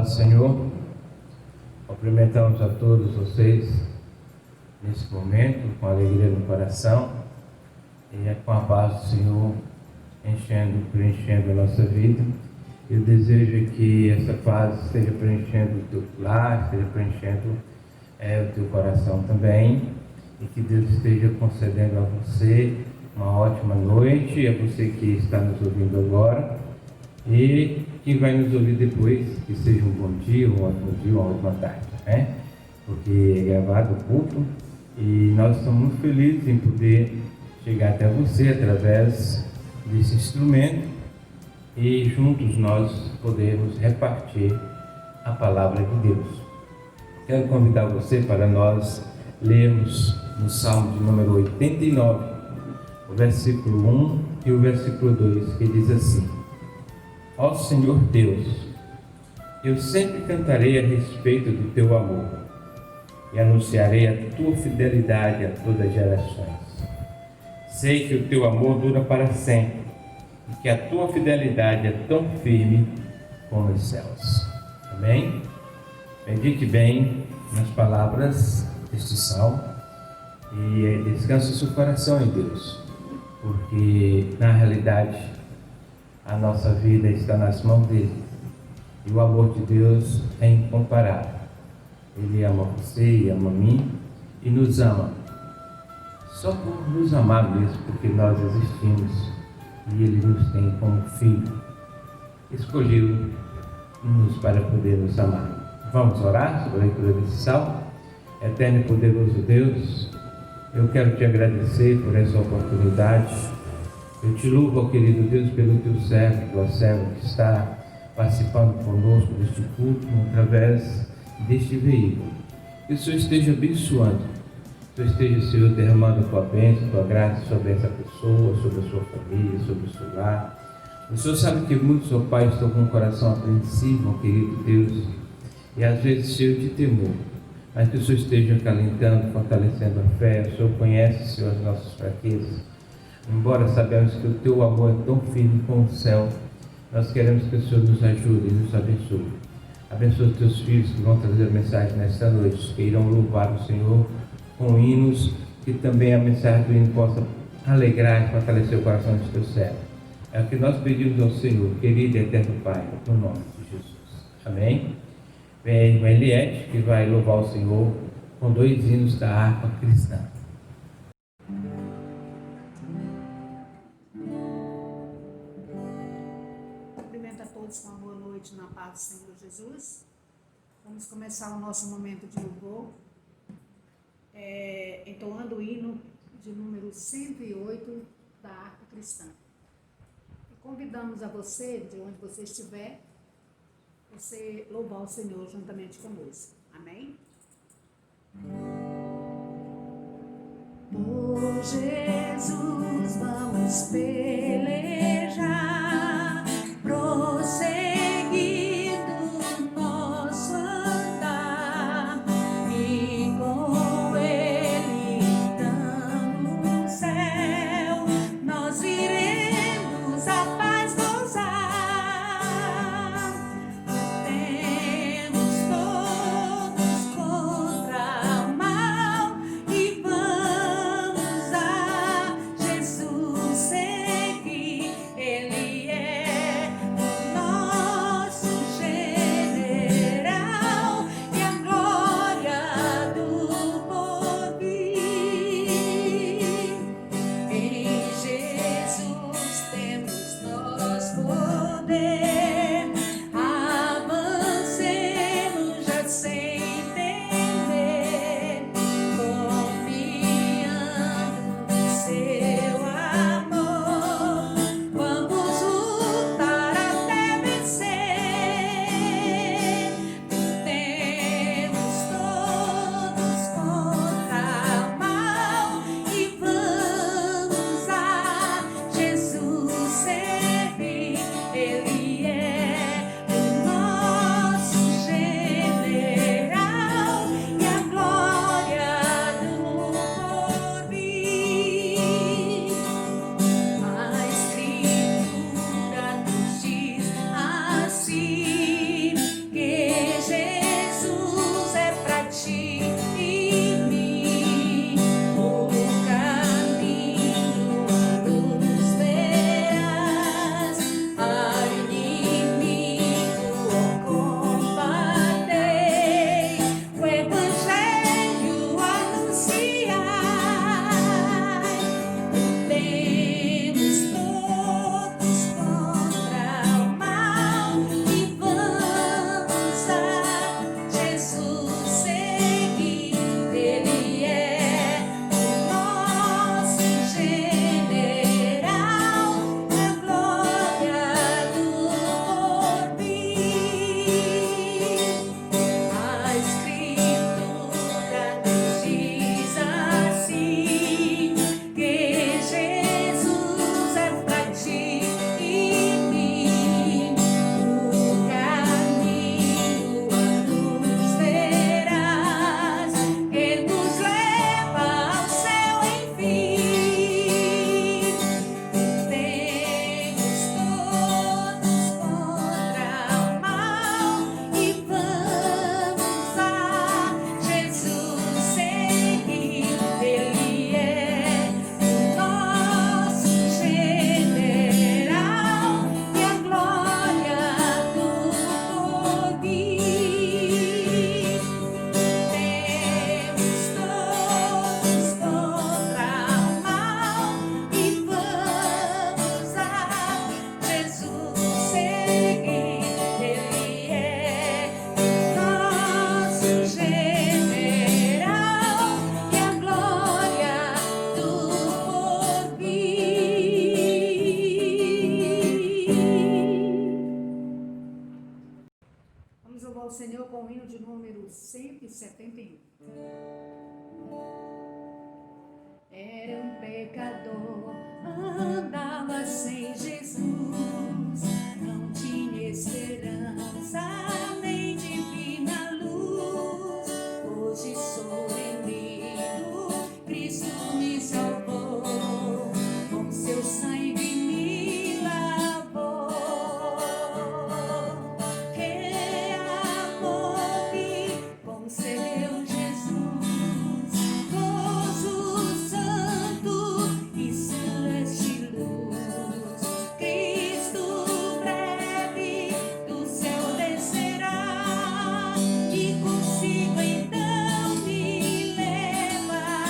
paz do Senhor, cumprimentamos a todos vocês nesse momento, com alegria no coração, e é com a paz do Senhor preenchendo a nossa vida. Eu desejo que essa paz esteja preenchendo o teu lar, esteja preenchendo o teu coração também, e que Deus esteja concedendo a você uma ótima noite, a você que está nos ouvindo agora, e quem vai nos ouvir depois, que seja um bom dia, um ótimo dia, uma ótima tarde, né? Porque é gravado o culto e nós estamos muito felizes em poder chegar até você através desse instrumento e juntos nós podemos repartir a palavra de Deus. Quero convidar você para nós lermos no Salmo de número 89, o versículo 1 e o versículo 2, que diz assim: Ó Senhor Deus, eu sempre cantarei a respeito do teu amor e anunciarei a tua fidelidade a todas as gerações. Sei que o teu amor dura para sempre e que a tua fidelidade é tão firme como os céus. Amém? Medite bem nas palavras deste salmo e descanse o seu coração em Deus, porque na realidade a nossa vida está nas mãos dele e o amor de Deus é incomparável. Ele ama você e ama a mim e nos ama só por nos amar mesmo, porque nós existimos e ele nos tem como filho. Escolheu-nos para poder nos amar. Vamos orar sobre a leitura desse salmo. Eterno e poderoso Deus, eu quero te agradecer por essa oportunidade. Eu te louvo, ó querido Deus, pelo teu servo, tua serva que está participando conosco deste culto através deste veículo. Que o Senhor esteja abençoando, que o Senhor esteja, Senhor, derramando a tua bênção, a tua graça sobre essa pessoa, sobre a sua família, sobre o seu lar. O Senhor sabe que muitos, ó Pai, estão com o coração apreensivo, ó querido Deus, e às vezes cheio de temor, mas que o Senhor esteja acalentando, fortalecendo a fé. O Senhor conhece, Senhor, as nossas fraquezas. Embora sabemos que o teu amor é tão firme como o céu, nós queremos que o Senhor nos ajude e nos abençoe. Abençoe os teus filhos que vão trazer a mensagem nesta noite, que irão louvar o Senhor com hinos, que também a mensagem do hino possa alegrar e fortalecer o coração dos teus servos. É o que nós pedimos ao Senhor, querido e eterno Pai, no nome de Jesus. Amém? Vem a irmã Eliette, que vai louvar o Senhor com 2 hinos da harpa cristã. Uma boa noite na paz do Senhor Jesus. Vamos começar o nosso momento de louvor entoando o hino de número 108 da harpa cristã. E convidamos a você, de onde você estiver, você louvar o Senhor juntamente conosco. Amém? Por Jesus vamos pelejar, prosseguindo nosso andar, e com ele estando no céu, nós iremos a paz gozar. Temos todos contra o mal e vamos a Jesus seguir. Vamos louvar ao Senhor com o hino de número 171. Era um pecador, andava sem Jesus, não tinha esperança nem divina luz. Hoje sou remido, Cristo me salvou, com seu sangue me lavou. Que amor me concedeu Jesus, gozo santo e celeste luz. Cristo breve do céu descerá, e consigo então me levará.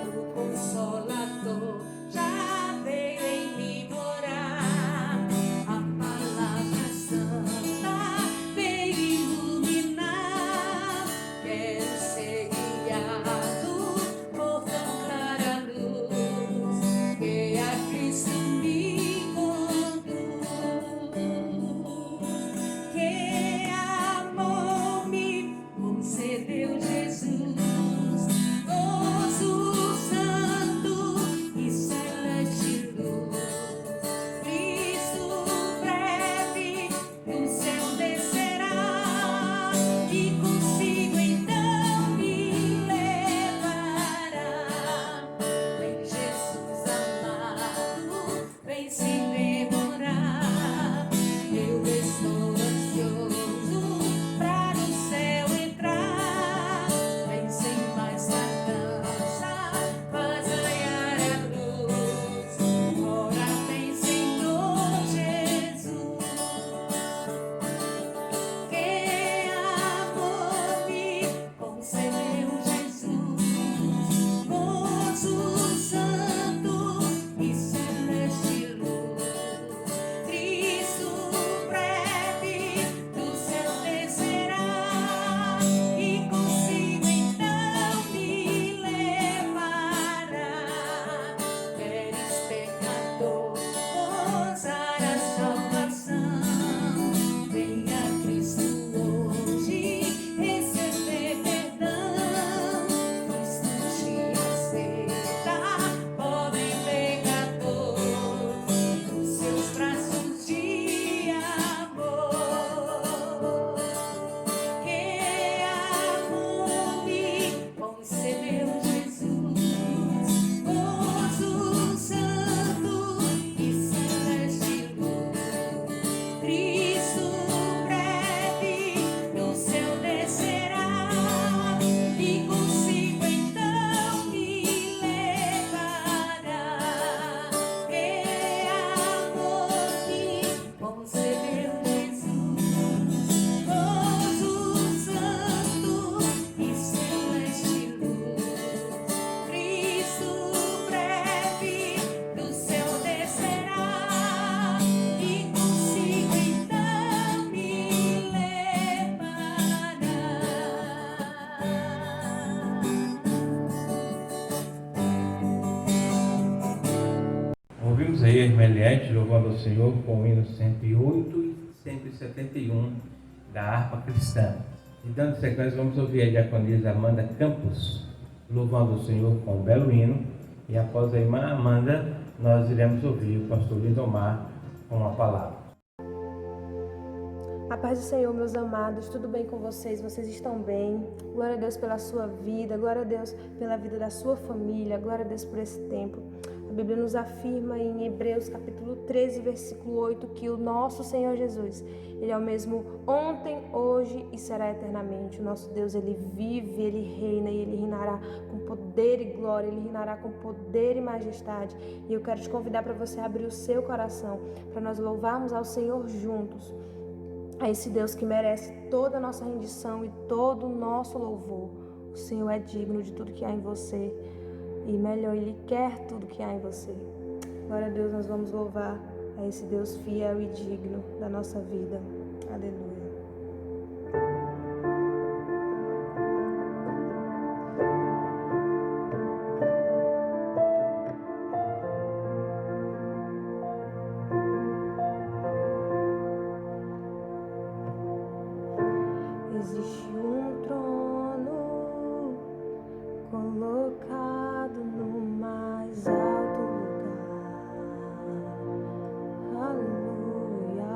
O Consolador já veio em mim morar, a palavra santa veio iluminar. Quero ser guiado por tão clara luz, que a Cristo me conduz. Que amor me concedeu Jesus, gozo santo e celeste luz. Cristo breve do céu descerá, e consigo então me levará. Vem Jesus amado, vem sem demorar. Eu estou ansioso pra no céu entrar. Vem sem mais tardança, faz raiar a luz. Ora vem, Senhor Jesus. Que amor me concedeu Jesus, gozo santo e celeste luz. Cristo breve do céu descerá, e consigo então me levará. Queres, pecador, gozar a salvação? Venha Cristo hoje receber perdão. Cristo te aceita, pobre pecador, nos seus braços de amor. Que amor me concedeu Jesus, gozo santo e celeste luz. Cristo breve do céu descerá, e consigo então me levará. Que amor me concedeu Jesus, gozo santo e celeste luz. Cristo breve do céu descerá, e consigo então me levará. Ouvimos aí a irmã Eliette louvando ao Senhor com o hino 108 e 171 da harpa cristã. E dando sequência, vamos ouvir a diaconisa Amanda Campos louvando ao Senhor com um belo hino. E após a irmã Amanda, nós iremos ouvir o pastor Lindomar com a palavra. A paz do Senhor, meus amados, tudo bem com vocês? Vocês estão bem? Glória a Deus pela sua vida, glória a Deus pela vida da sua família, glória a Deus por esse tempo. A Bíblia nos afirma em Hebreus capítulo 13, versículo 8, que o nosso Senhor Jesus, Ele é o mesmo ontem, hoje e será eternamente. O nosso Deus, Ele vive, Ele reina e Ele reinará com poder e glória, Ele reinará com poder e majestade. E eu quero te convidar para você abrir o seu coração, para nós louvarmos ao Senhor juntos. A esse Deus que merece toda a nossa rendição e todo o nosso louvor. O Senhor é digno de tudo que há em você. E melhor, Ele quer tudo que há em você. Glória a Deus, nós vamos louvar a esse Deus fiel e digno da nossa vida. Aleluia. Existe um trono colocado no mais alto lugar. Aleluia.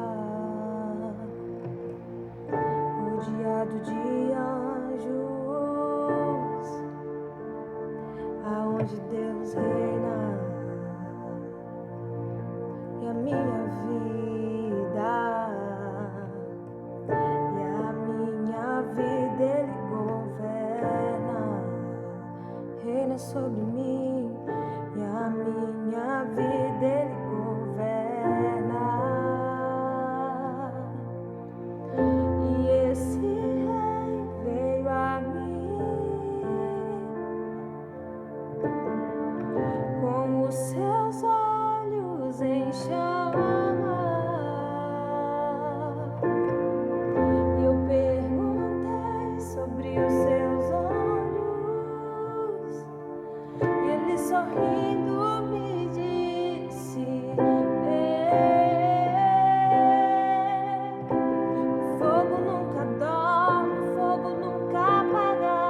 Rodeado de anjos, aonde Deus reina. E a minha vida, Ele governa, reina sobre mim, e a minha vida Ele governa. E esse rei veio a mim com os seus olhos em chama. Sobre os seus olhos, e ele sorrindo me disse: fogo nunca dorme, fogo nunca apaga,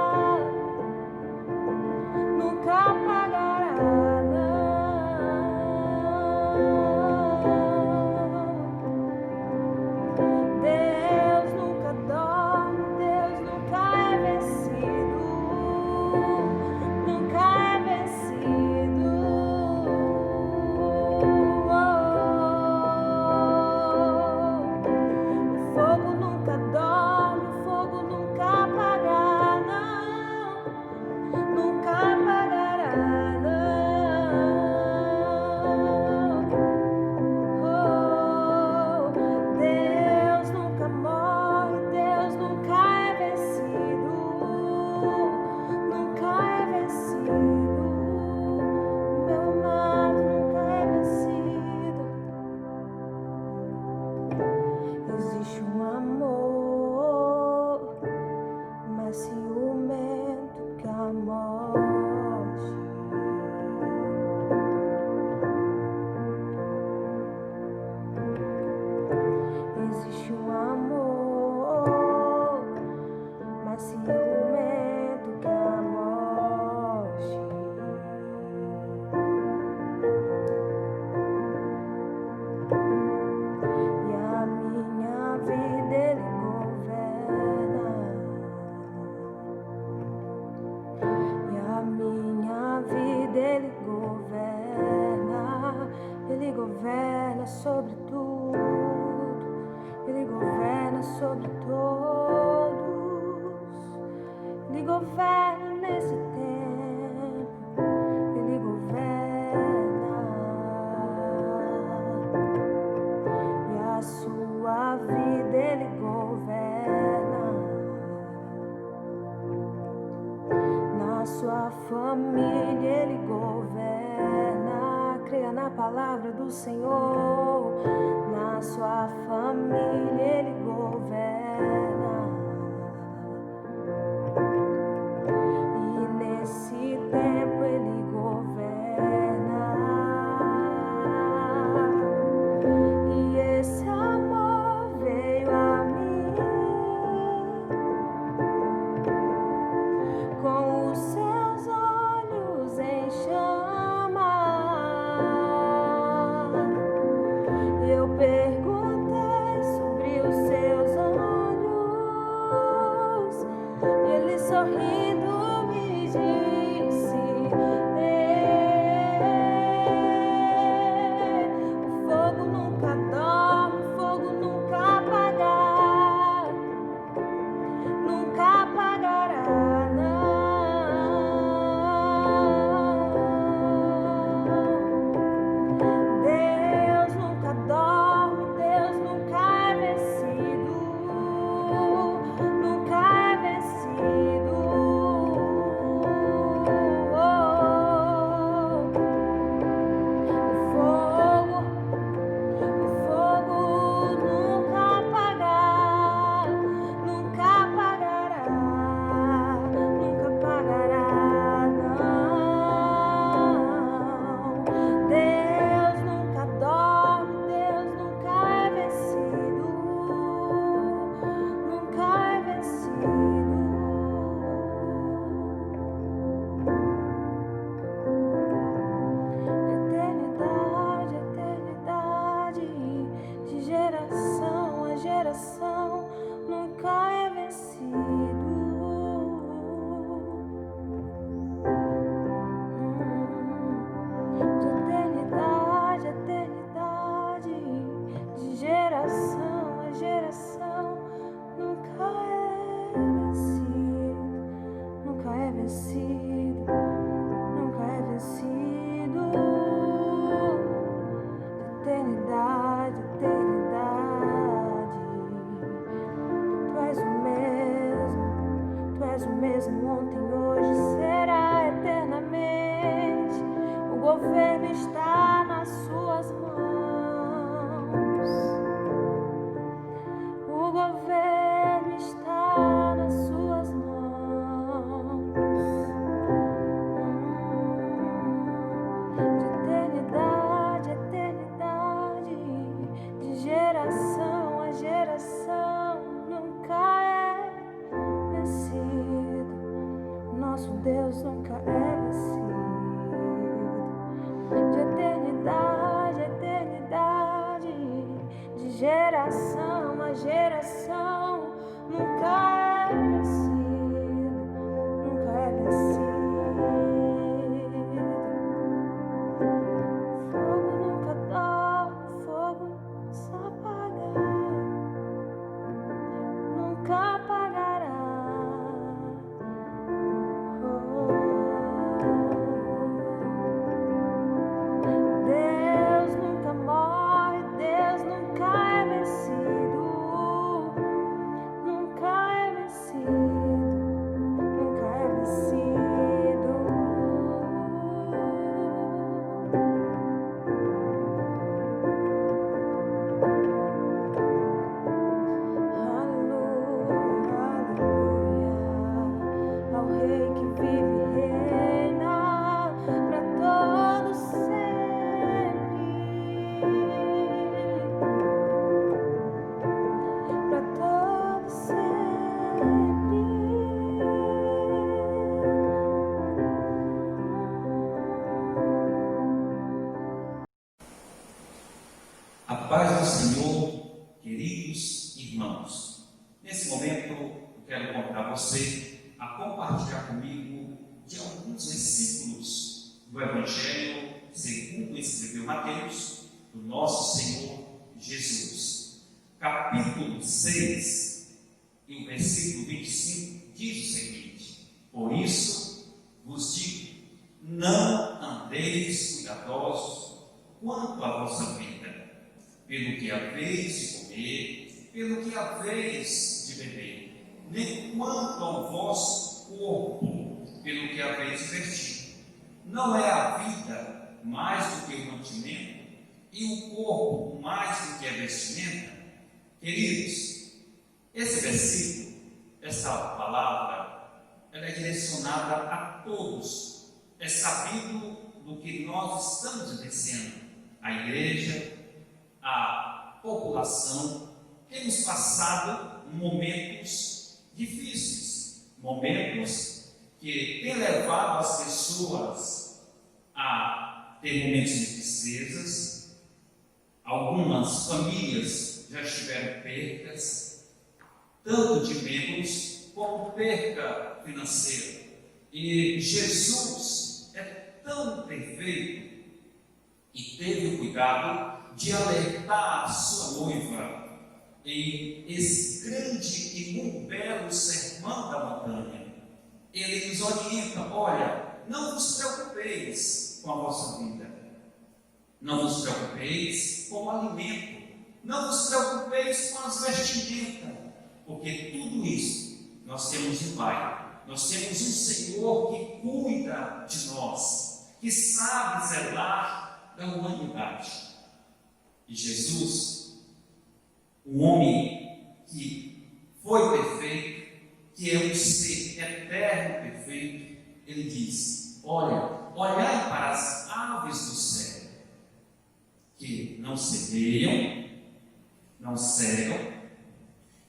nunca apagará, não. Deus nunca dorme, Deus nunca é vencido, nunca é vencido. O fogo nunca dorme, o fogo nunca apaga, não, nunca apagará, não. Deus nunca morre, Deus nunca é vencido, nunca é vencido. Meu amado nunca é vencido. Existe um amor mais ciumento que a morte. Existe um amor mais ciumento que a morte. E a minha vida Ele governa. E a minha vida Ele governa. Ele governa sobre tudo. Ele governa sobre todos. Ele governa nesse tempo. Ele governa. E a sua vida Ele governa. Na sua família Ele governa. Creia na palavra do Senhor. Na sua família Ele governa. E nesse tempo Ele governa. E esse amor veio a mim com os seus olhos em chama. Eu perguntei sobre os seus és o mesmo ontem, hoje, será eternamente. O governo está nas suas mãos. O governo está nas suas mãos. De eternidade a eternidade, de geração a geração, nunca é vencido. Nosso Deus nunca é vencido. De eternidade a eternidade, de geração a geração, nunca é vencido, nunca é vencido. Fogo nunca dorme, fogo não se apaga, nunca apagará. Deus nunca morre, Deus nunca é vencido, nunca é vencido, nunca é vencido. Aleluia, aleluia, ao Rei que vive e reina para todo sempre, para todo sempre. A paz do Senhor, queridos irmãos. Nesse momento, eu quero convidar você a compartilhar comigo de alguns versículos do Evangelho segundo escreveu Mateus, do nosso Senhor Jesus. Capítulo 6, e o versículo 25 diz o seguinte: por isso vos digo, não andeis cuidadosos quanto à vossa vida, pelo que haveis de comer, pelo que haveis de beber, nem quanto ao vosso corpo, pelo que haveis de vestir. Não é a vida mais do que o mantimento, e o corpo mais do que a vestimenta? Queridos, esse versículo, essa palavra, ela é direcionada a todos. É sabido do que nós estamos vivenciando. A igreja, a população, temos passado momentos difíceis, momentos que têm levado as pessoas a ter momentos de tristezas. Algumas famílias já tiveram percas, tanto de membros como perca financeira. E Jesus é tão perfeito e teve o cuidado de alertar a sua noiva em esse grande e muito belo sermão da montanha. Ele nos orienta: olha, não vos preocupeis com a vossa vida, não vos preocupeis com o alimento, não vos preocupeis com as vestimentas, porque tudo isso nós temos um Pai, nós temos um Senhor que cuida de nós, que sabe zelar da humanidade. E Jesus, o homem que foi perfeito, que é um ser eterno perfeito, ele diz: olha, olhai para as aves do céu, que não semeiam, não cegam,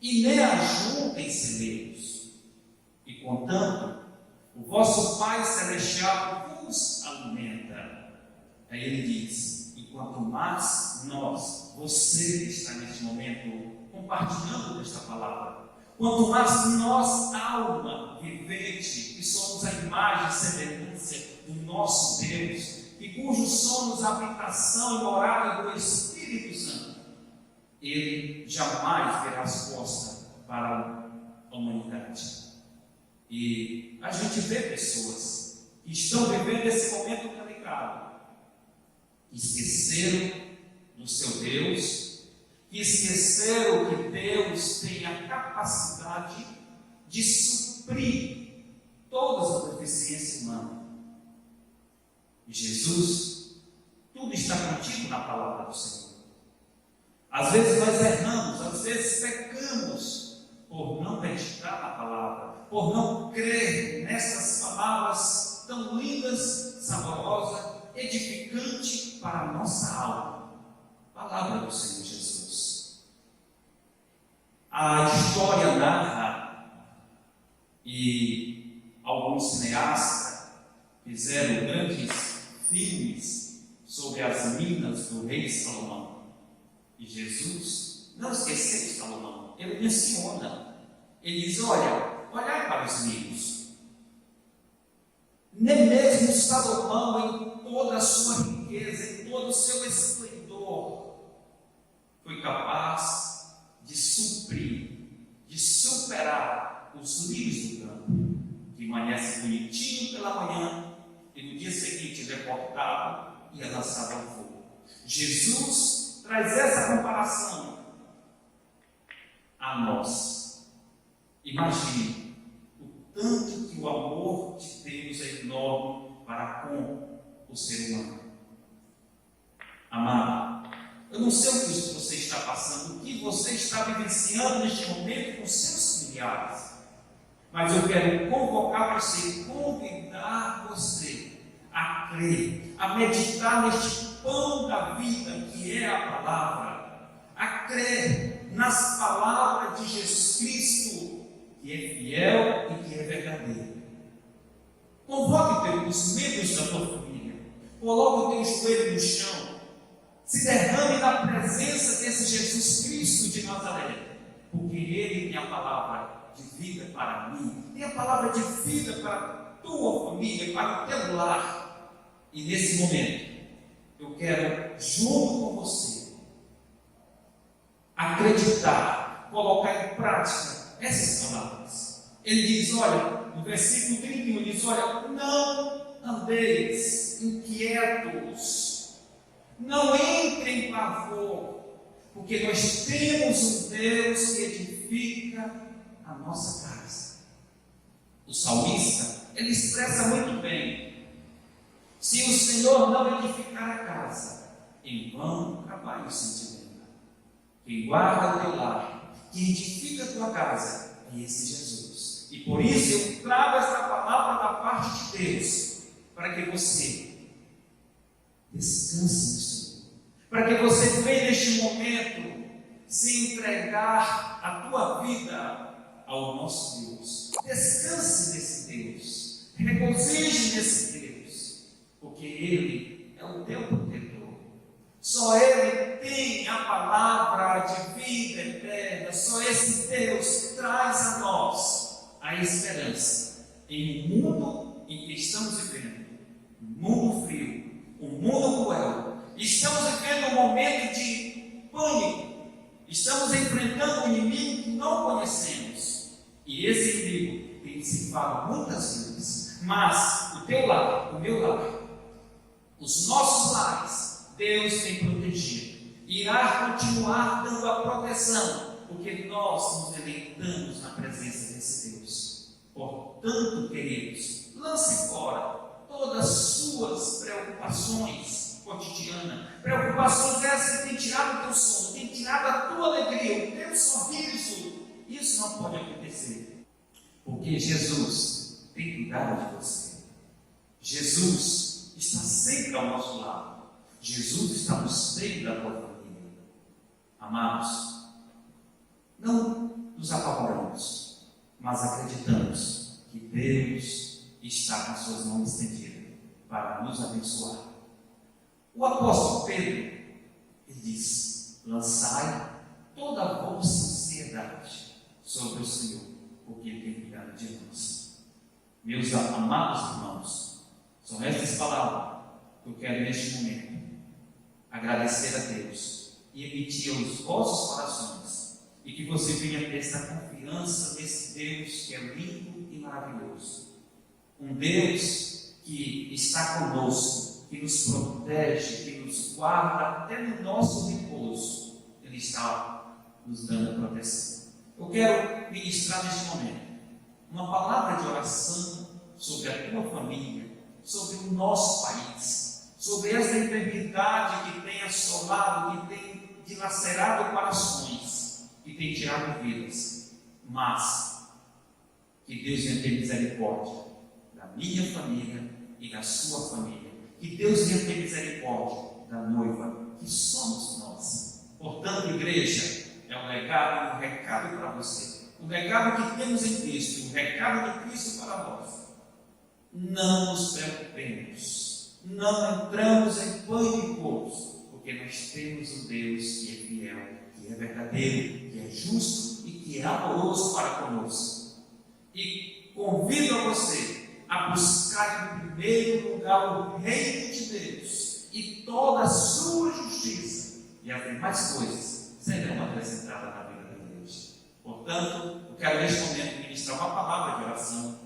e nem ajuntem em celeiros, e contanto, o vosso Pai Celestial vos alimenta. Aí ele diz: e quanto mais nós, você que está neste momento compartilhando desta palavra, quanto mais nós, alma vivente, que somos a imagem e semelhança do nosso Deus, e cujos somos a habitação e morada do Espírito Santo, ele jamais verá as costas para a humanidade. E a gente vê pessoas que estão vivendo esse momento delicado, que esqueceram do seu Deus, que esqueceram que Deus tem a capacidade de suprir todas as deficiências humanas. E Jesus, tudo está contido na palavra do Senhor. Às vezes nós erramos, às vezes pecamos por não meditar na palavra, por não crer nessas palavras tão lindas, saborosas, edificantes para a nossa alma. Palavra do Senhor Jesus. A história narra, e alguns cineastas fizeram grandes filmes sobre as minas do rei Salomão. E Jesus não esqueceu de Salomão. Ele menciona. Ele diz, olhai para os minos. Nem mesmo Salomão, em toda a sua riqueza, em todo o seu esplendor, foi capaz de suprir, de superar os lírios do campo, que amanhece bonitinho pela manhã e no dia seguinte ele é cortado e é lançado ao fogo. Jesus traz essa comparação a nós. Imagine o tanto que o amor de Deus é enorme para com o ser humano. Amado, eu não sei o que você está passando, o que você está vivenciando neste momento com seus familiares, mas eu quero convocar você, convidar você a crer, a meditar neste pão da vida que é a palavra, a crer nas palavras de Jesus Cristo, que é fiel e que é verdadeiro. Convoque os membros da tua família, coloque o teu joelho no chão, se derrame na presença desse Jesus Cristo de Nazaré, porque Ele tem a palavra de vida para mim, tem a palavra de vida para a tua família, para o teu lar. E nesse momento, eu quero, junto com você, acreditar, colocar em prática essas palavras. Ele diz, no versículo 31, diz, não andeis inquietos, não entrem em pavor, porque nós temos um Deus que edifica a nossa casa. O salmista, ele expressa muito bem: se o Senhor não edificar a casa, em vão trabalha o sentimento. Quem guarda o teu lar, quem edifica a tua casa, é esse Jesus. E por isso eu trago esta palavra da parte de Deus, para que você descanse no Senhor, para que você venha neste momento se entregar a tua vida ao nosso Deus. Descanse nesse Deus, regozije nesse Deus, porque Ele é o teu protetor. Só Ele tem a palavra de vida eterna. Só esse Deus traz a nós a esperança em um mundo em que estamos vivendo, um mundo frio, um mundo cruel. Estamos vivendo um momento de pânico. Estamos enfrentando um inimigo que não conhecemos. E esse inimigo tem se falado muitas vezes. Mas o teu lar, o meu lar, os nossos lares, Deus tem protegido. Irá continuar dando a proteção, porque nós nos deleitamos na presença desse Deus. Portanto, queridos, lance fora todas as suas preocupações cotidianas, preocupações essas que têm tirado o teu sono, têm tirado a tua alegria, o teu sorriso. Isso não pode acontecer, porque Jesus tem cuidado de você. Jesus está sempre ao nosso lado. Jesus está no seio da tua família. Amados, não nos apavoramos, mas acreditamos que Deus está com as suas mãos estendidas para nos abençoar. O apóstolo Pedro, ele diz: lançai toda a vossa ansiedade sobre o Senhor, porque Ele tem cuidado de nós. Meus amados irmãos, são estas palavras que eu quero neste momento agradecer a Deus e emitir aos vossos corações, e que você venha ter essa confiança nesse Deus que é lindo e maravilhoso, um Deus que está conosco, que nos protege, que nos guarda até no nosso repouso. Ele está nos dando proteção. Eu quero ministrar neste momento uma palavra de oração sobre a tua família, sobre o nosso país, sobre essa enfermidade que tem assolado, que tem dilacerado corações, que tem tirado vidas, mas que Deus venha ter misericórdia da minha família e da sua família, que Deus venha ter misericórdia da noiva, que somos nós. Portanto, igreja, é um legado, um recado para você, um legado que temos em Cristo, um recado de Cristo para nós. Não nos preocupemos, não entramos em pânicos, porque nós temos um Deus que é fiel, que é verdadeiro, que é justo e que é amoroso para conosco. E convido a você a buscar em primeiro lugar o reino de Deus e toda a sua justiça, e as demais coisas serão acrescentadas na vida da igreja. Portanto, eu quero neste momento ministrar uma palavra de oração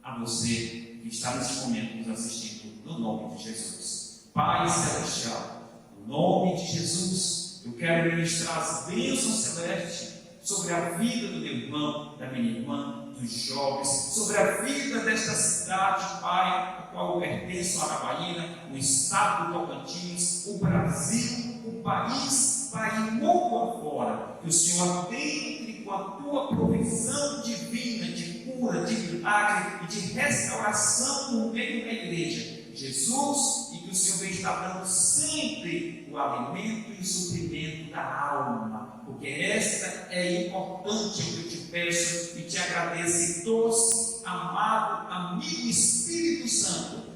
a você que está neste momento nos assistindo, no nome de Jesus. Pai Celestial, no nome de Jesus, eu quero ministrar as bênçãos celestes sobre a vida do meu irmão, da minha irmã, dos jovens, sobre a vida desta cidade, Pai, a qual eu pertenço, a Araguaína, o estado do Tocantins, o Brasil, o país, Pai, e mundo afora, que o Senhor adentre com a tua provisão divina, de cura, de milagre e de restauração no meio da igreja, Jesus, e que o Senhor venha estar dando sempre o alimento e o suprimento da alma, porque esta é importante que eu te peço e te agradeço, doce, amado, amigo Espírito Santo,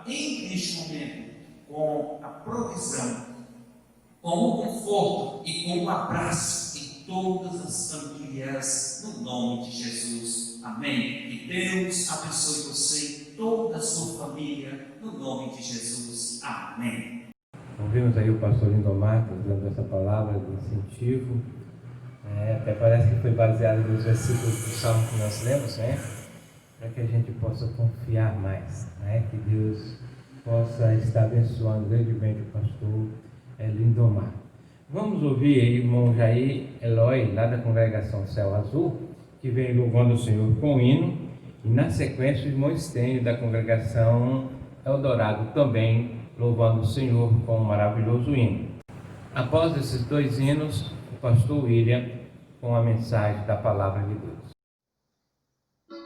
entre neste momento com a provisão, com o conforto e com o abraço em todas as famílias, no nome de Jesus. Amém. Que Deus abençoe você e toda a sua família, no nome de Jesus. Amém. Ouvimos aí o pastor Lindomar dando essa palavra de incentivo. Até parece que foi baseado nos versículos do Salmo que nós lemos, né? Para que a gente possa confiar mais, né? Que Deus possa estar abençoando grandemente o pastor Lindomar. Vamos ouvir aí o irmão Jair Eloy, lá da congregação Céu Azul, que vem louvando o Senhor com hino, e na sequência o irmão Estênio, da congregação Eldorado, também louvando o Senhor com um maravilhoso hino. Após esses dois hinos, o pastor William com a mensagem da palavra de Deus. Eu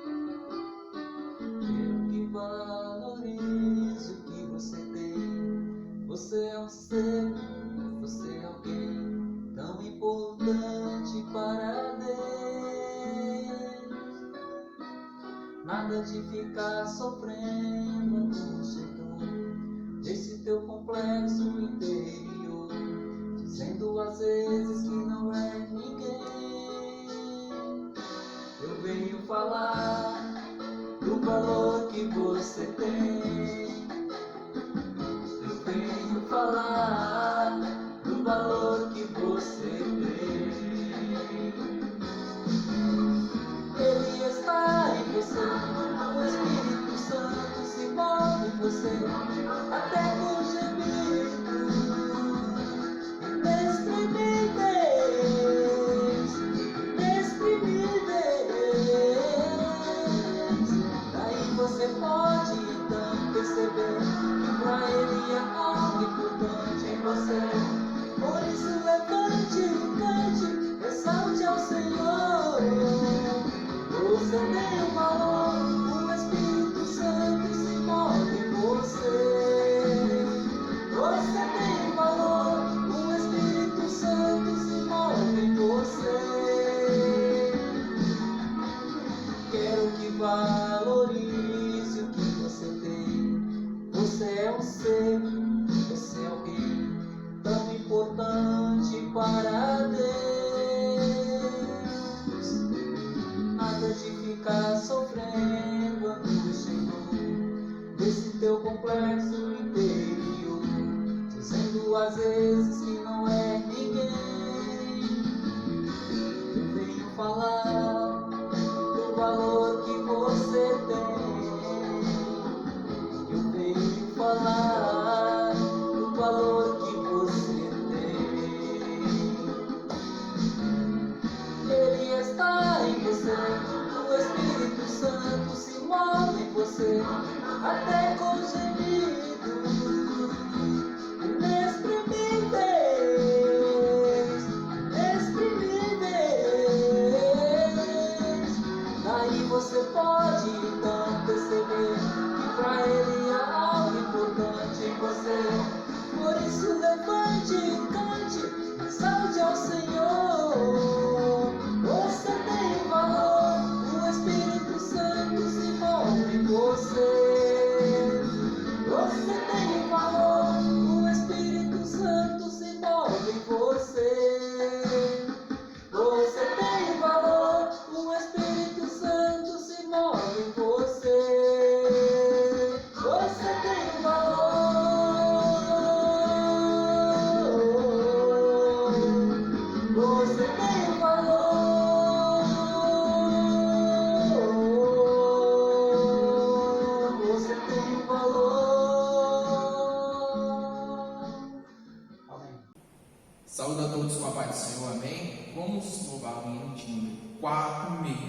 que valorizo o que você tem. Você é um ser, você é alguém tão importante para Deus. Nada de ficar sofrendo angústia desse teu complexo interior, dizendo às vezes que não é ninguém. Eu venho falar do valor que você tem. Eu venho falar do valor que você tem. Ele está em você, o Espírito Santo se move em você, até com gemidos inexprimíveis, inexprimíveis. Daí você pode então perceber que pra Ele é algo importante em você. Por isso levante e cante, exalte ao Senhor. Você tem um valor, o Espírito Santo se move em você. Você tem um valor, o Espírito Santo se move em você. Quero que valorize o que você tem. Você é um ser, você é alguém tão importante para Deus. Nada de ficar sofrendo angústia desse teu complexo interior, dizendo às vezes que não é ninguém. Eu venho falar do valor que você tem. Eu venho falar do valor que você tem. Ele está em você, o Espírito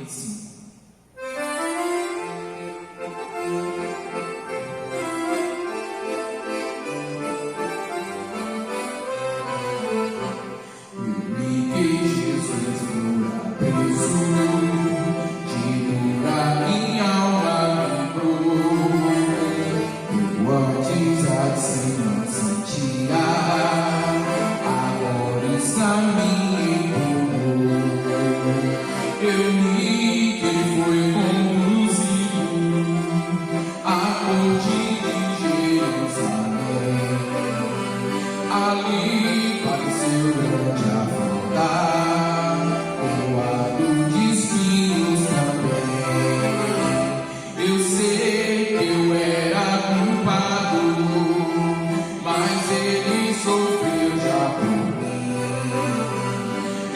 assim. Ali pareceu grande afrontar o lado de espinhos também. Eu sei que eu era culpado, mas ele sofreu já por mim.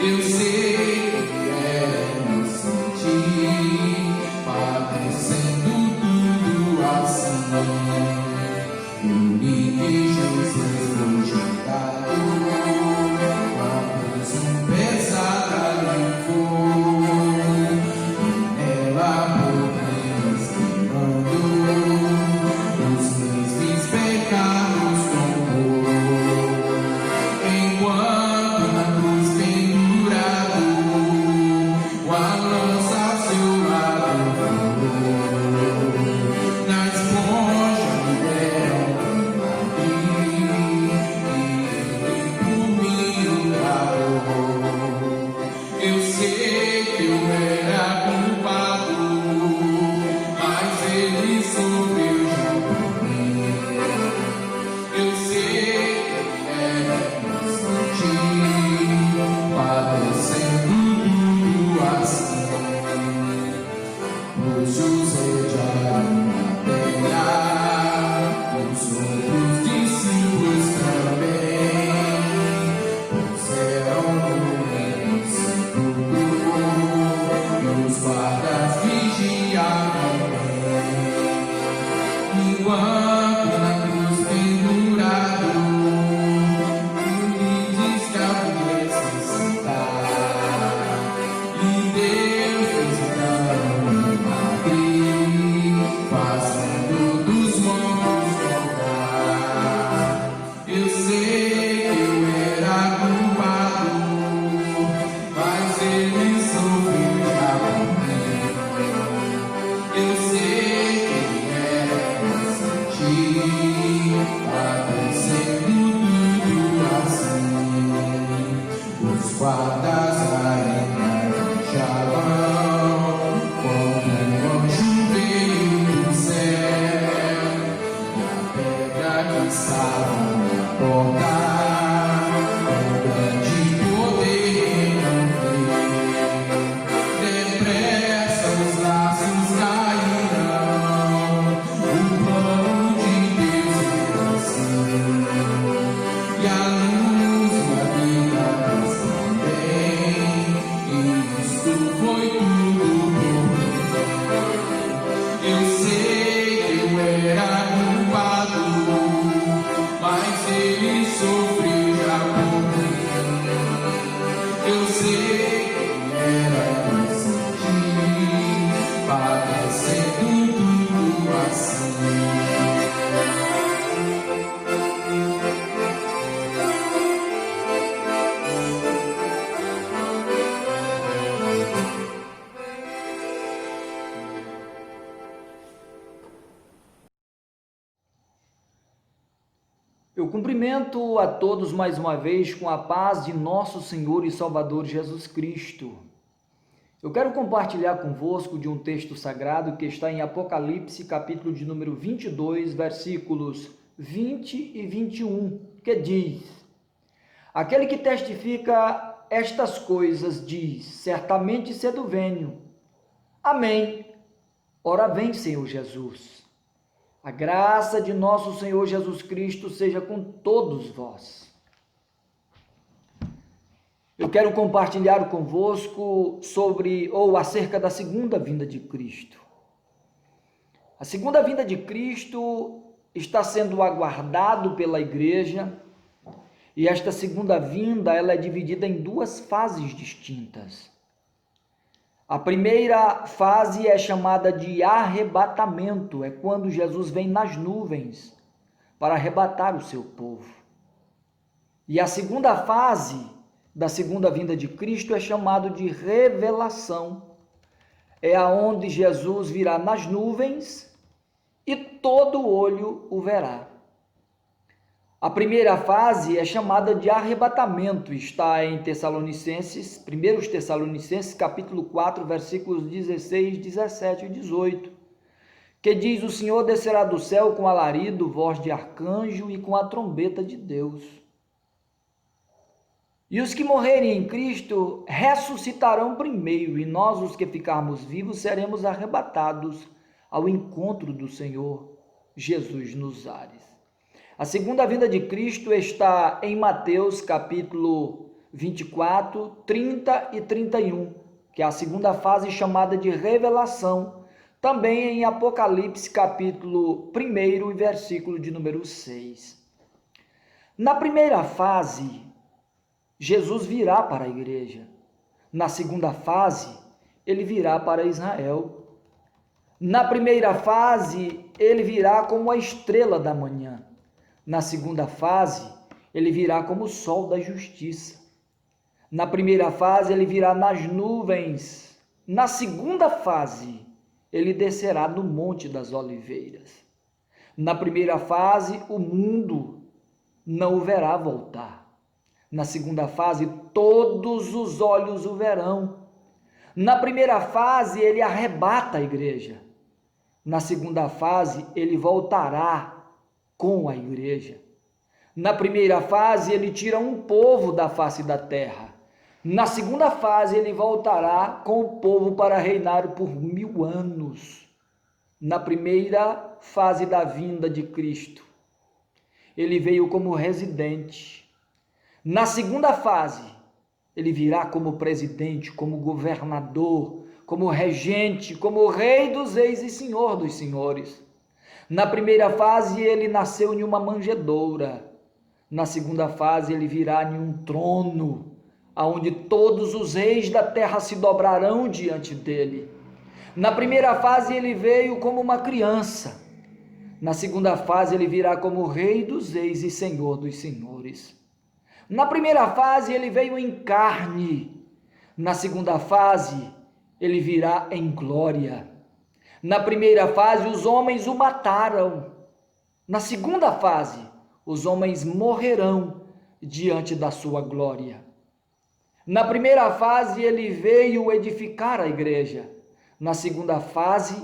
Eu sei que era inocente, padecendo tudo assim. Eu li que Jesus foi jogado, mas pesada lhe foi, e nela por respirando, os mesmos pecados tomou. Enquanto na cruz pendurado, a lança ao seu lado rolou, na esponja me deram eu sei que eu era culpado, mas ele sofreu já por mim. Eu sei que era inocente, padecendo tudo assim. Por José de Arimateia, os outros discípulos também puseram no sepulcro, e os guardas vigiavam bem. Enquanto na cruz pendurado, lhe diz que pudesse sentar, e Deus fez então um milagre, fazendo dos mortos voltar. Eu sei que eu era culpado, mas ele sofreu já por mim. Eu sei que ele era inocente, padecendo tudo assim. Os guardas ainda vigiavam, quando um anjo veio do céu, e a pedra que estava na porta, com grande poder remover. Depressa os laços cairão, o plano de Deus era assim, e a luz e a vida resplandem, e isto foi tudo por mim. Eu sei que eu era culpado, mas ele sofreu já por mim. Eu sei que era inocente, padecendo tudo assim. Eu cumprimento a todos mais uma vez com a paz de nosso Senhor e Salvador Jesus Cristo. Eu quero compartilhar convosco de um texto sagrado que está em Apocalipse, capítulo de número 22, versículos 20 e 21, que diz: Aquele que testifica estas coisas diz, certamente cedo venho. Amém. Ora vem, Senhor Jesus. A graça de nosso Senhor Jesus Cristo seja com todos vós. Eu quero compartilhar convosco acerca da segunda vinda de Cristo. A segunda vinda de Cristo está sendo aguardado pela igreja, e esta segunda vinda ela é dividida em duas fases distintas. A primeira fase é chamada de arrebatamento, é quando Jesus vem nas nuvens para arrebatar o seu povo. E a segunda fase da segunda vinda de Cristo é chamado de revelação. É aonde Jesus virá nas nuvens e todo olho o verá. A primeira fase é chamada de arrebatamento, está em Tessalonicenses, 1 Tessalonicenses, capítulo 4, versículos 16, 17 e 18, que diz: o Senhor descerá do céu com alarido, voz de arcanjo e com a trombeta de Deus. E os que morrerem em Cristo ressuscitarão primeiro, e nós, os que ficarmos vivos, seremos arrebatados ao encontro do Senhor Jesus nos ares. A segunda vinda de Cristo está em Mateus capítulo 24, 30 e 31, que é a segunda fase chamada de revelação, também em Apocalipse capítulo 1 e versículo de número 6. Na primeira fase, Jesus virá para a igreja. Na segunda fase, ele virá para Israel. Na primeira fase, ele virá como a estrela da manhã. Na segunda fase, ele virá como o sol da justiça. Na primeira fase, ele virá nas nuvens. Na segunda fase, ele descerá no Monte das Oliveiras. Na primeira fase, o mundo não o verá voltar. Na segunda fase, todos os olhos o verão. Na primeira fase, ele arrebata a igreja. Na segunda fase, ele voltará com a igreja. Na primeira fase, ele tira um povo da face da terra. Na segunda fase, ele voltará com o povo para reinar por 1000 anos. Na primeira fase da vinda de Cristo, ele veio como residente. Na segunda fase, ele virá como presidente, como governador, como regente, como rei dos reis e senhor dos senhores. Na primeira fase, ele nasceu em uma manjedoura. Na segunda fase, ele virá em um trono, aonde todos os reis da terra se dobrarão diante dele. Na primeira fase, ele veio como uma criança. Na segunda fase, ele virá como rei dos reis e senhor dos senhores. Na primeira fase, ele veio em carne. Na segunda fase, ele virá em glória. Na primeira fase, os homens o mataram. Na segunda fase, os homens morrerão diante da sua glória. Na primeira fase, ele veio edificar a igreja. Na segunda fase,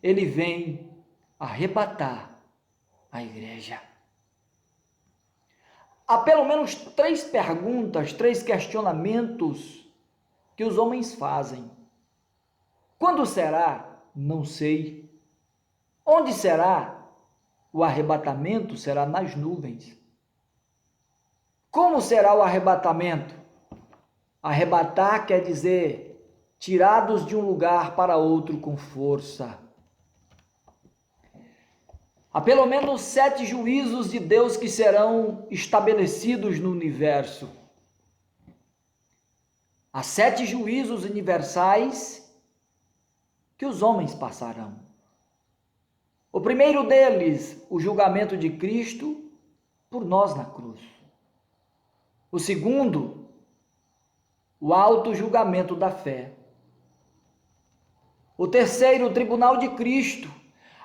ele vem arrebatar a igreja. Há pelo menos 3 perguntas, 3 questionamentos que os homens fazem. Quando será? Não sei. Onde será? O arrebatamento será nas nuvens. Como será o arrebatamento? Arrebatar quer dizer tirados de um lugar para outro com força. Há pelo menos 7 juízos de Deus que serão estabelecidos no universo. Há 7 juízos universais que os homens passarão. O primeiro deles, o julgamento de Cristo por nós na cruz. O segundo, o alto julgamento da fé. O terceiro, o tribunal de Cristo,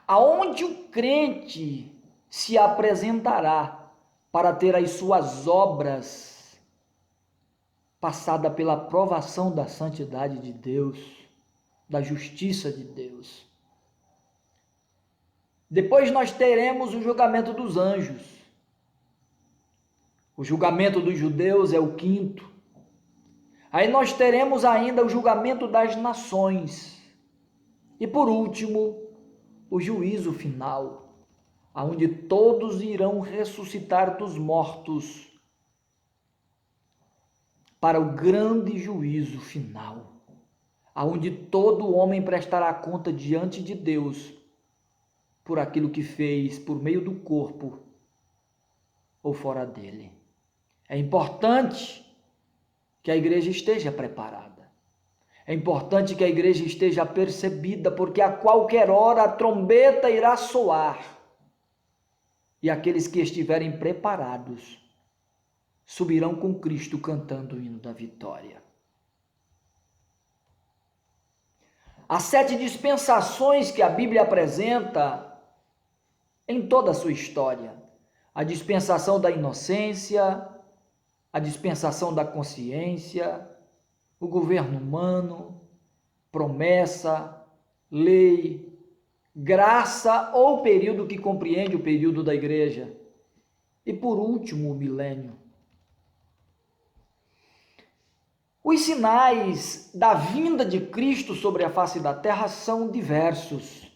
aonde o crente se apresentará para ter as suas obras passada pela provação da santidade de Deus, da justiça de Deus. Depois nós teremos o julgamento dos anjos. O julgamento dos judeus é o 5º. Aí nós teremos ainda o julgamento das nações. E por último, o juízo final, aonde todos irão ressuscitar dos mortos para o grande juízo final, aonde todo homem prestará conta diante de Deus por aquilo que fez por meio do corpo ou fora dele. É importante que a igreja esteja preparada. É importante que a igreja esteja apercebida, porque a qualquer hora a trombeta irá soar. E aqueles que estiverem preparados subirão com Cristo cantando o hino da vitória. As 7 dispensações que a Bíblia apresenta em toda a sua história. A dispensação da inocência, a dispensação da consciência, o governo humano, promessa, lei, graça ou período que compreende o período da igreja. E por último, o milênio. Os sinais da vinda de Cristo sobre a face da terra são diversos.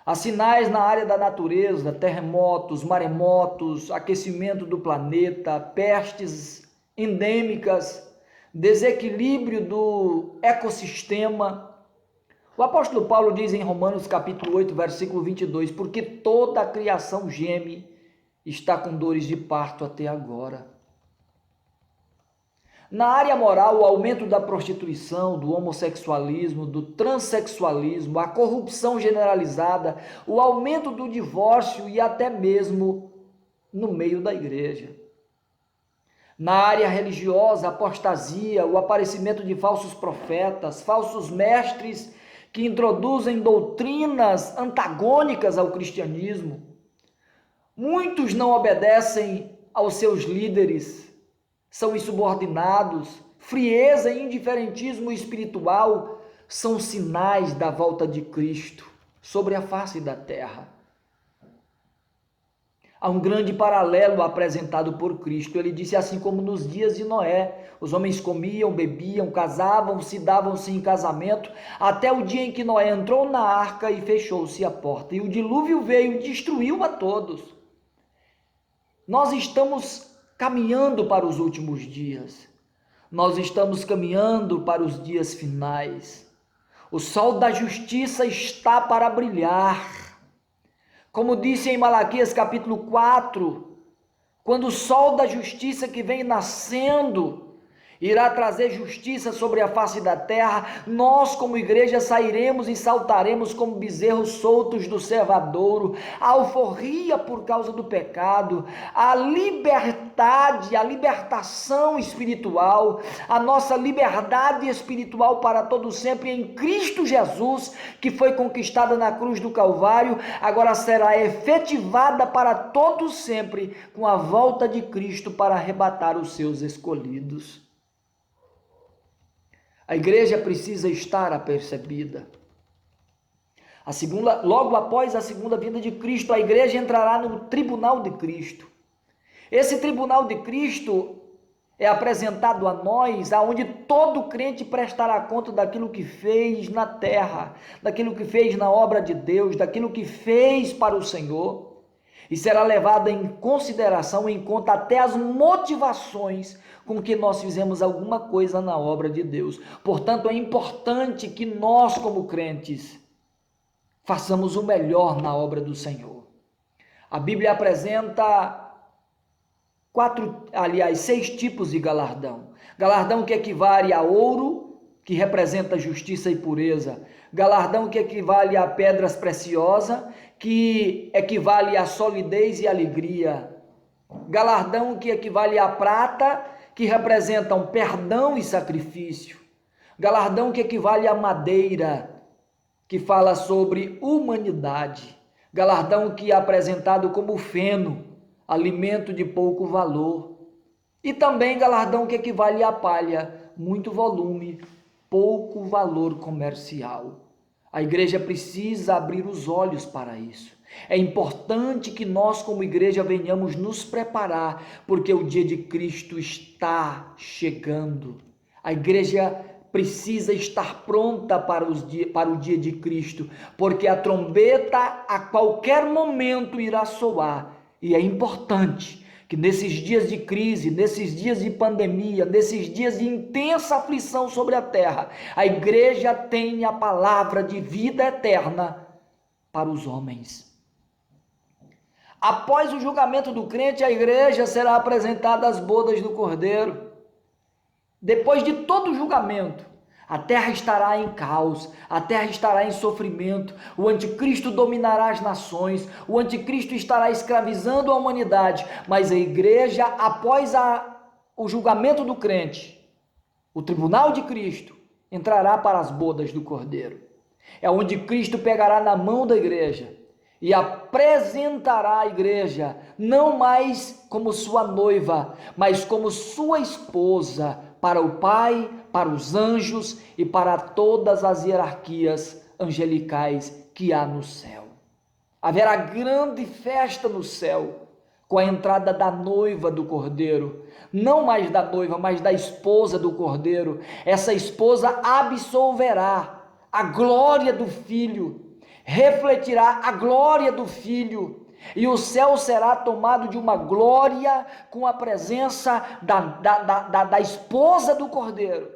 Há sinais na área da natureza, terremotos, maremotos, aquecimento do planeta, pestes endêmicas, desequilíbrio do ecossistema. O apóstolo Paulo diz em Romanos capítulo 8, versículo 22, porque toda a criação geme, está com dores de parto até agora. Na área moral, o aumento da prostituição, do homossexualismo, do transexualismo, a corrupção generalizada, o aumento do divórcio e até mesmo no meio da igreja. Na área religiosa, a apostasia, o aparecimento de falsos profetas, falsos mestres que introduzem doutrinas antagônicas ao cristianismo. Muitos não obedecem aos seus líderes, são insubordinados, frieza e indiferentismo espiritual são sinais da volta de Cristo sobre a face da terra. Há um grande paralelo apresentado por Cristo. Ele disse assim como nos dias de Noé, os homens comiam, bebiam, casavam-se, davam-se em casamento, até o dia em que Noé entrou na arca e fechou-se a porta. E o dilúvio veio e destruiu a todos. Nós estamos caminhando para os últimos dias. Nós estamos caminhando para os dias finais. O sol da justiça está para brilhar. Como disse em Malaquias capítulo 4, quando o sol da justiça que vem nascendo irá trazer justiça sobre a face da terra, nós como igreja sairemos e saltaremos como bezerros soltos do cevadouro. A alforria por causa do pecado, a liberdade, a libertação espiritual, a nossa liberdade espiritual para todo sempre em Cristo Jesus, que foi conquistada na cruz do Calvário, agora será efetivada para todo sempre com a volta de Cristo para arrebatar os seus escolhidos. A igreja precisa estar apercebida. Logo após a segunda vinda de Cristo, a igreja entrará no tribunal de Cristo. Esse tribunal de Cristo é apresentado a nós, aonde todo crente prestará conta daquilo que fez na terra, daquilo que fez na obra de Deus, daquilo que fez para o Senhor. E será levada em consideração, em conta até as motivações com que nós fizemos alguma coisa na obra de Deus. Portanto, é importante que nós, como crentes, façamos o melhor na obra do Senhor. A Bíblia apresenta 6 tipos de galardão. Galardão que equivale a ouro, que representa justiça e pureza. Galardão que equivale a pedras preciosas, que equivale a solidez e alegria. Galardão que equivale a prata, que representam perdão e sacrifício. Galardão que equivale a madeira, que fala sobre humanidade. Galardão que é apresentado como feno, alimento de pouco valor. E também galardão que equivale à palha, muito volume, pouco valor comercial. A igreja precisa abrir os olhos para isso. É importante que nós, como igreja, venhamos nos preparar, porque o dia de Cristo está chegando. A igreja precisa estar pronta para o dia de Cristo, porque a trombeta a qualquer momento irá soar. E é importante que nesses dias de crise, nesses dias de pandemia, nesses dias de intensa aflição sobre a terra, a igreja tenha a palavra de vida eterna para os homens. Após o julgamento do crente, a igreja será apresentada às bodas do Cordeiro. Depois de todo o julgamento, A terra estará em caos, a terra estará em sofrimento, o anticristo dominará as nações, o anticristo estará escravizando a humanidade, mas a igreja, após o julgamento do crente, o tribunal de Cristo, entrará para as bodas do Cordeiro. É onde Cristo pegará na mão da igreja e apresentará a igreja, não mais como sua noiva, mas como sua esposa, para o Pai, para os anjos e para todas as hierarquias angelicais que há no céu. Haverá grande festa no céu, com a entrada da noiva do Cordeiro, não mais da noiva, mas da esposa do Cordeiro. Essa esposa absolverá a glória do Filho, refletirá a glória do Filho, e o céu será tomado de uma glória com a presença da esposa do Cordeiro.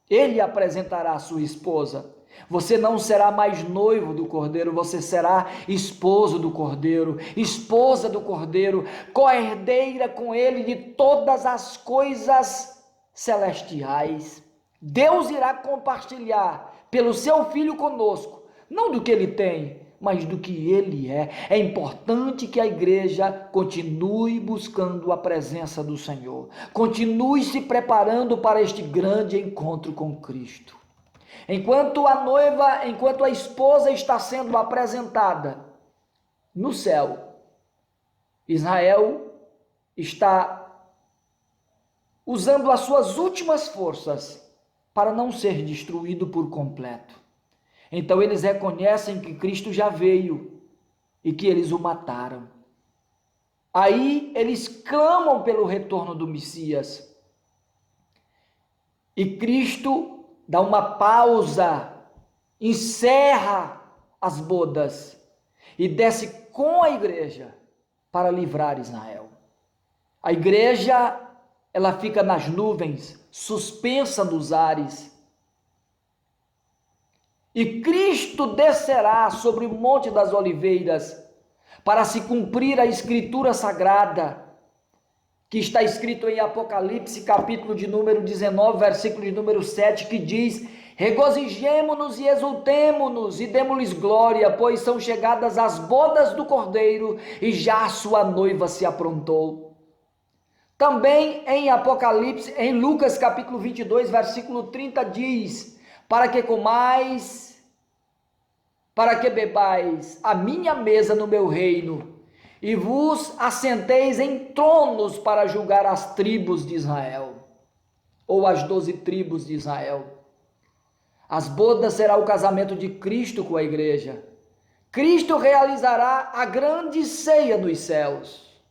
Ele apresentará a sua esposa. Você não será mais noivo do Cordeiro, você será esposo do Cordeiro, esposa do Cordeiro, co-herdeira com ele de todas as coisas celestiais. Deus irá compartilhar pelo seu Filho conosco, não do que ele tem, mas do que ele é. É importante que a igreja continue buscando a presença do Senhor, continue se preparando para este grande encontro com Cristo. Enquanto a esposa está sendo apresentada no céu, Israel está usando as suas últimas forças para não ser destruído por completo. Então eles reconhecem que Cristo já veio e que eles o mataram. Aí eles clamam pelo retorno do Messias. E Cristo dá uma pausa, encerra as bodas e desce com a igreja para livrar Israel. A igreja, ela fica nas nuvens, suspensa nos ares. E Cristo descerá sobre o Monte das Oliveiras para se cumprir a Escritura Sagrada, que está escrito em Apocalipse, capítulo de número 19, versículo de número 7, que diz: regozijemo-nos e exultemo-nos e demo-lhes glória, pois são chegadas as bodas do Cordeiro e já a sua noiva se aprontou. Também em Apocalipse, em Lucas capítulo 22, versículo 30 diz: para que comais, para que bebais a minha mesa no meu reino, e vos assenteis em tronos para julgar as tribos de Israel, ou as 12 tribos de Israel. As bodas será o casamento de Cristo com a igreja. Cristo realizará a grande ceia nos céus.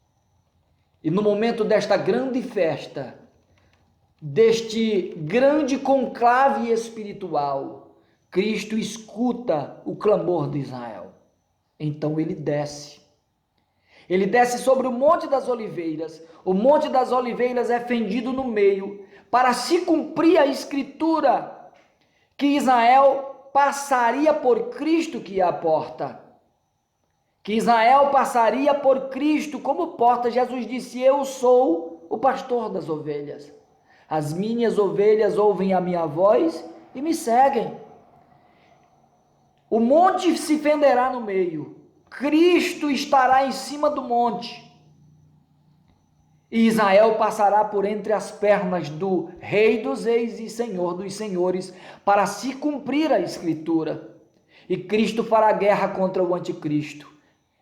E no momento desta grande festa, deste grande conclave espiritual, Cristo escuta o clamor de Israel. Então ele desce. Ele desce sobre o Monte das Oliveiras. O Monte das Oliveiras é fendido no meio, para se cumprir a Escritura, que Israel passaria por Cristo, que é a porta. Que Israel passaria por Cristo como porta. Jesus disse: eu sou o pastor das ovelhas. As minhas ovelhas ouvem a minha voz e me seguem. O monte se fenderá no meio. Cristo estará em cima do monte. E Israel passará por entre as pernas do Rei dos Reis e Senhor dos Senhores, para se cumprir a Escritura. E Cristo fará guerra contra o anticristo.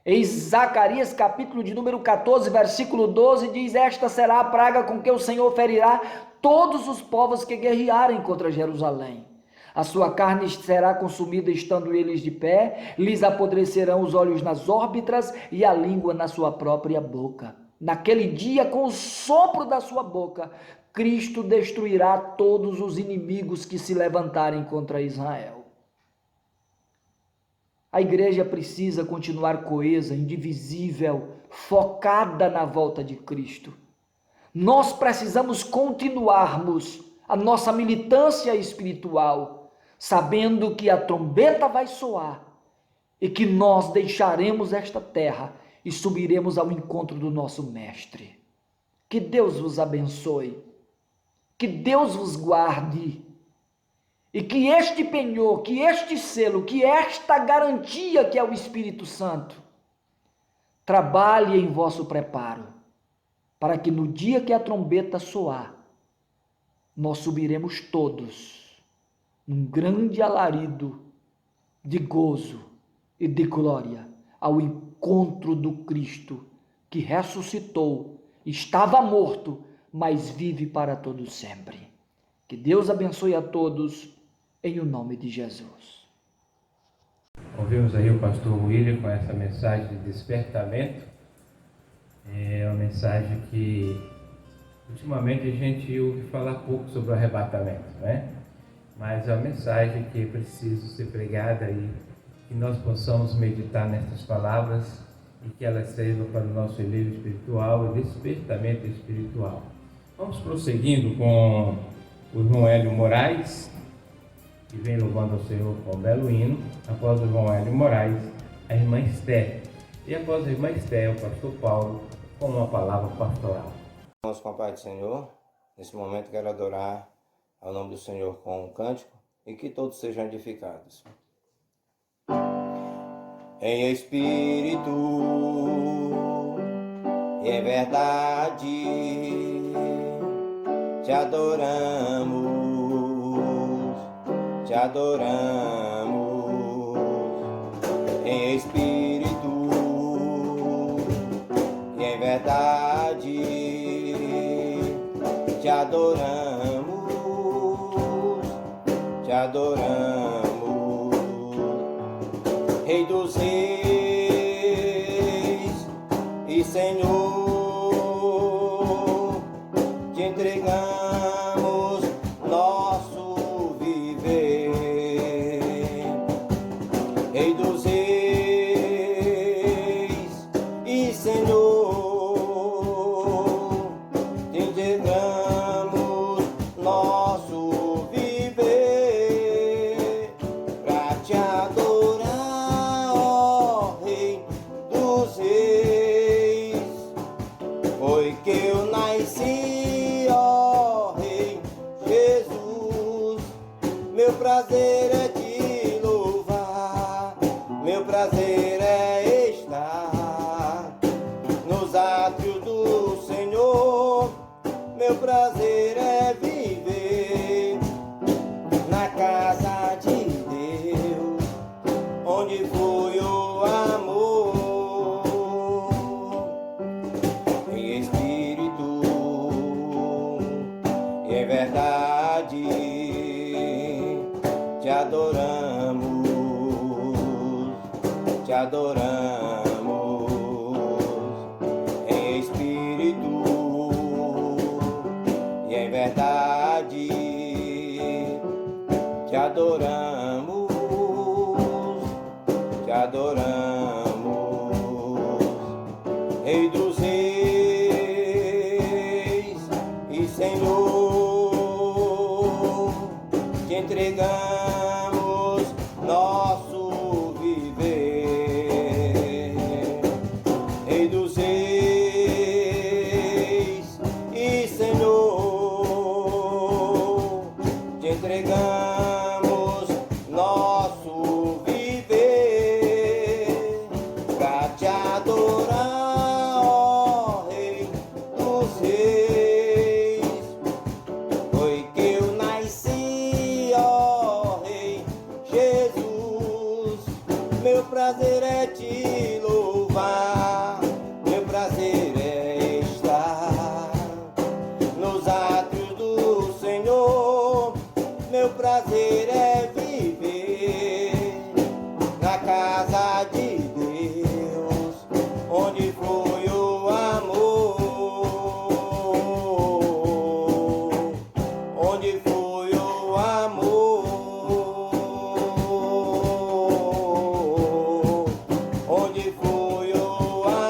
Em Zacarias capítulo de número 14, versículo 12, diz: esta será a praga com que o Senhor ferirá todos os povos que guerrearem contra Jerusalém. A sua carne será consumida estando eles de pé, lhes apodrecerão os olhos nas órbitas e a língua na sua própria boca. Naquele dia, com o sopro da sua boca, Cristo destruirá todos os inimigos que se levantarem contra Israel. A igreja precisa continuar coesa, indivisível, focada na volta de Cristo. Nós precisamos continuarmos a nossa militância espiritual, sabendo que a trombeta vai soar e que nós deixaremos esta terra e subiremos ao encontro do nosso Mestre. Que Deus vos abençoe, que Deus vos guarde, E que este penhor, que este selo, que esta garantia que é o Espírito Santo, trabalhe em vosso preparo, para que no dia que a trombeta soar, nós subiremos todos num grande alarido de gozo e de glória ao encontro do Cristo que ressuscitou, estava morto, mas vive para todo sempre. Que Deus abençoe a todos em o nome de Jesus. Ouvimos aí o pastor William com essa mensagem de despertamento. É uma mensagem que ultimamente a gente ouve falar pouco sobre o arrebatamento, né? Mas é uma mensagem que precisa ser pregada e que nós possamos meditar nessas palavras e que elas sirvam para o nosso elevio espiritual e despertamento espiritual. Vamos prosseguindo com o irmão Hélio Moraes, que vem louvando ao Senhor com um belo hino. Após o irmão Hélio Moraes, a irmã Esther. E após a irmã Esther, o pastor Paulo, com uma palavra pastoral. Vamos com a paz do Senhor. Nesse momento quero adorar ao nome do Senhor com um cântico e que todos sejam edificados. Em espírito e em verdade te adoramos, te adoramos. Em espírito e em verdade te adoramos, te adoramos. Rei dos reis e Senhor, te entregamos nosso viver. Rei dos reis e Senhor, te entregamos nosso viver pra te adorar, ó Rei dos reis. Foi que eu nasci, ó Rei Jesus. Meu prazer é te louvar, meu prazer é estar nos átrios do Senhor. Meu prazer é viver na casa de Deus, onde flui o amor. Em espírito e em verdade te adoramos, te adoramos. Em espírito e em verdade te adoramos, te adoramos. Rei dos reis e Senhor, te entregamos nosso viver. Rei dos reis e Senhor, te entregamos nosso viver pra te adorar, ó Rei dos reis. Foi que eu nasci, ó Rei Jesus. Meu prazer é te louvar, meu prazer é estar nos átrios do Senhor. Meu prazer é viver na casa de Deus, onde flui o amor, onde flui o amor, onde flui o amor.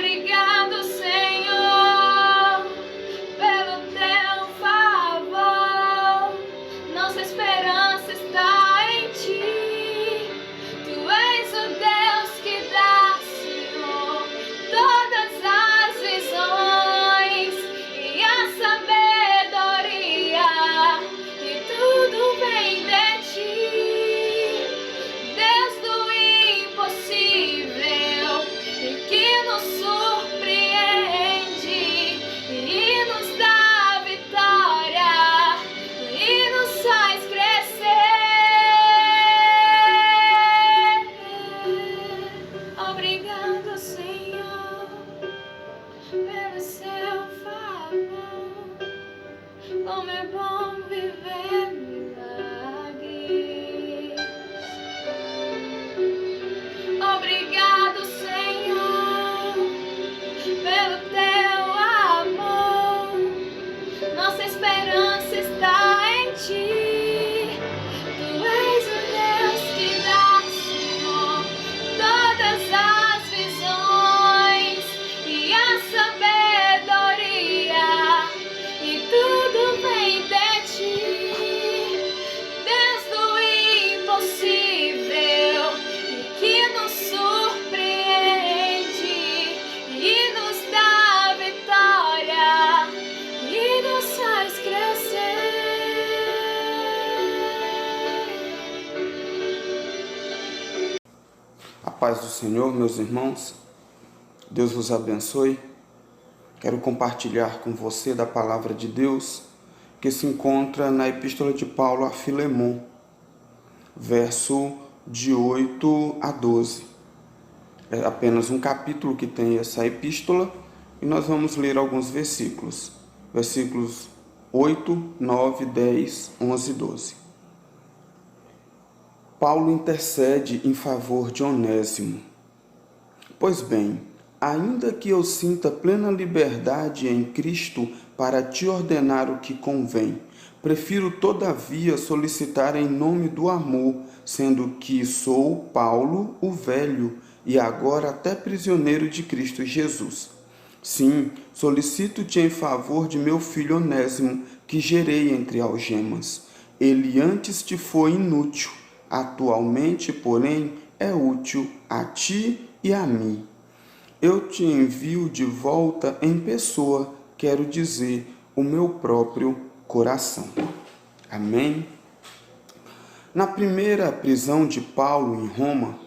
Obrigado, Senhor, pelo teu favor. Nossa esperança está em ti. Tu és o Deus que dá, Senhor, todas as visões e a sabedoria. E tudo vem de ti, Deus do impossível, e que nos surpreende e nos dá vitória e nos faz crescer. Obrigado, Senhor, pelo seu favor. Como é bom viver milagres. Obrigado, Senhor, pelo teu amor. Nossa esperança está em ti. Tu és o Deus que dá, Senhor, todas as visões e a sabedoria. E tudo vem de ti, Deus do impossível, e que nos surpreende e nos dá vitória e nos faz crescer. A paz do Senhor, meus irmãos, Deus vos abençoe. Quero compartilhar com você da palavra de Deus que se encontra na Epístola de Paulo a Filemon, verso de 8 a 12. É apenas um capítulo que tem essa epístola e nós vamos ler alguns versículos. Versículos 8, 9, 10, 11 e 12. Paulo intercede em favor de Onésimo. Pois bem, ainda que eu sinta plena liberdade em Cristo para te ordenar o que convém, prefiro todavia solicitar em nome do amor, sendo que sou Paulo, o velho, e agora até prisioneiro de Cristo Jesus. Sim, solicito-te em favor de meu filho Onésimo, que gerei entre algemas. Ele antes te foi inútil, atualmente, porém, é útil a ti e a mim. Eu te envio de volta em pessoa, quero dizer, o meu próprio coração. Amém? Na primeira prisão de Paulo em Roma,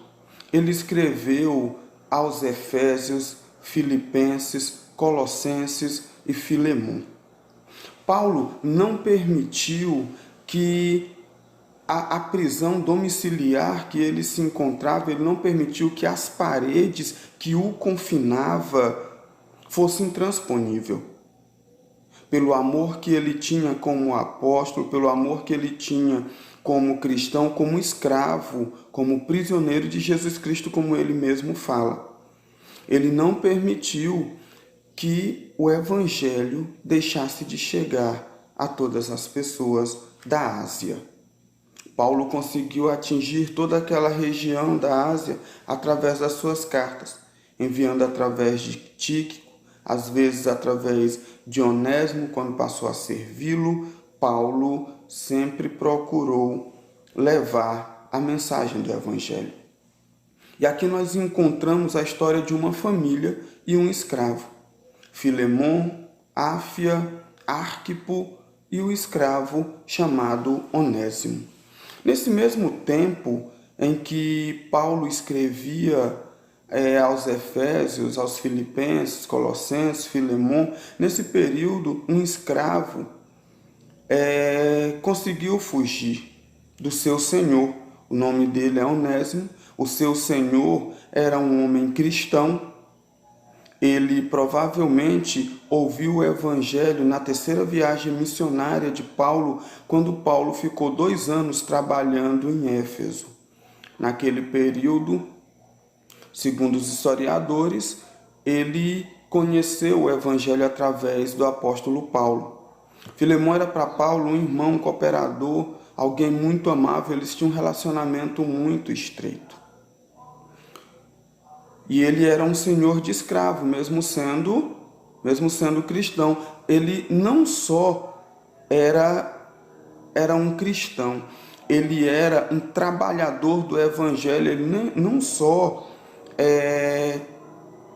ele escreveu aos Efésios, Filipenses, Colossenses e Filemon. Paulo não permitiu que a prisão domiciliar que ele se encontrava, ele não permitiu que as paredes que o confinava fossem intransponíveis. Pelo amor que ele tinha como apóstolo, pelo amor que ele tinha como cristão, como escravo, como prisioneiro de Jesus Cristo, como ele mesmo fala. Ele não permitiu que o evangelho deixasse de chegar a todas as pessoas da Ásia. Paulo conseguiu atingir toda aquela região da Ásia através das suas cartas, enviando através de Tíquico, às vezes através de Onésimo, quando passou a servi-lo. Paulo sempre procurou levar a mensagem do Evangelho. E aqui nós encontramos a história de uma família e um escravo. Filemon, Áfia, Arquipo e o escravo chamado Onésimo. Nesse mesmo tempo em que Paulo escrevia aos Efésios, aos Filipenses, Colossenses, Filemon, nesse período um escravo conseguiu fugir do seu senhor. O nome dele é Onésimo. O seu senhor era um homem cristão. Ele provavelmente ouviu o evangelho na terceira viagem missionária de Paulo, quando Paulo ficou 2 anos trabalhando em Éfeso. Naquele período, segundo os historiadores, ele conheceu o evangelho através do apóstolo Paulo. Filemon era para Paulo um irmão, um cooperador, alguém muito amável. Eles tinham um relacionamento muito estreito. E ele era um senhor de escravo, mesmo sendo cristão. Ele não só era um cristão, ele era um trabalhador do evangelho. Ele não só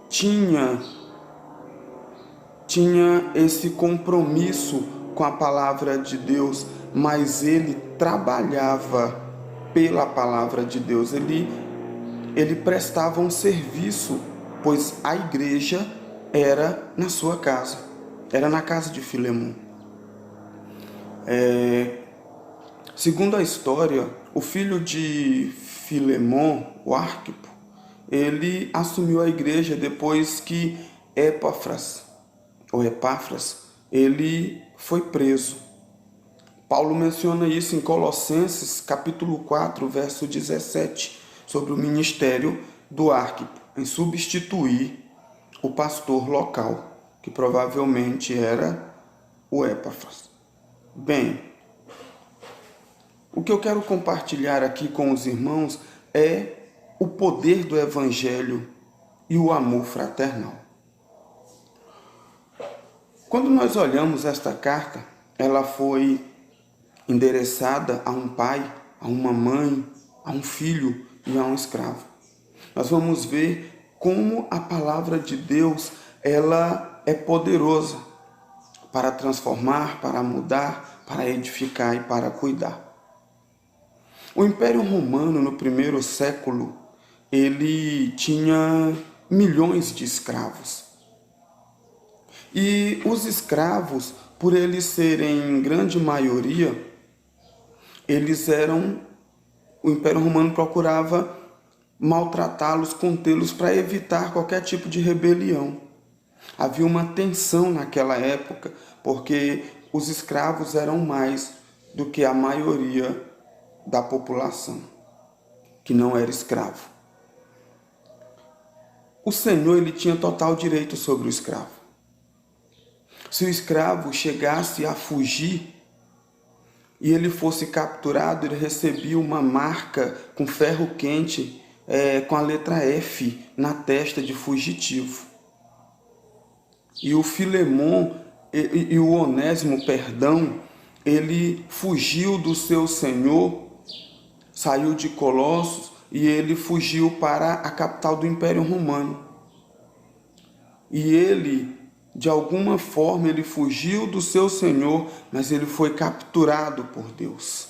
tinha esse compromisso com a palavra de Deus, mas ele trabalhava pela palavra de Deus. Ele prestava um serviço, pois a igreja era na sua casa, era na casa de Filemon. Segundo a história, o filho de Filemon, o Arquipo, ele assumiu a igreja depois que Epáfras, ele foi preso. Paulo menciona isso em Colossenses, capítulo 4, verso 17, sobre o ministério do Arquipo, em substituir o pastor local, que provavelmente era o Epáfras. Bem, o que eu quero compartilhar aqui com os irmãos é o poder do Evangelho e o amor fraternal. Quando nós olhamos esta carta, ela foi endereçada a um pai, a uma mãe, a um filho e a um escravo. Nós vamos ver como a palavra de Deus, ela é poderosa para transformar, para mudar, para edificar e para cuidar. O Império Romano, no primeiro século, ele tinha milhões de escravos. E os escravos, por eles serem em grande maioria, o Império Romano procurava maltratá-los, contê-los para evitar qualquer tipo de rebelião. Havia uma tensão naquela época, porque os escravos eram mais do que a maioria da população, que não era escravo. O senhor, ele tinha total direito sobre o escravo. Se o escravo chegasse a fugir e ele fosse capturado, ele recebia uma marca com ferro quente, com a letra F na testa de fugitivo. E o Filemon e o Onésimo, ele fugiu do seu senhor, saiu de Colossos e ele fugiu para a capital do Império Romano. E ele, de alguma forma, ele fugiu do seu senhor, mas ele foi capturado por Deus.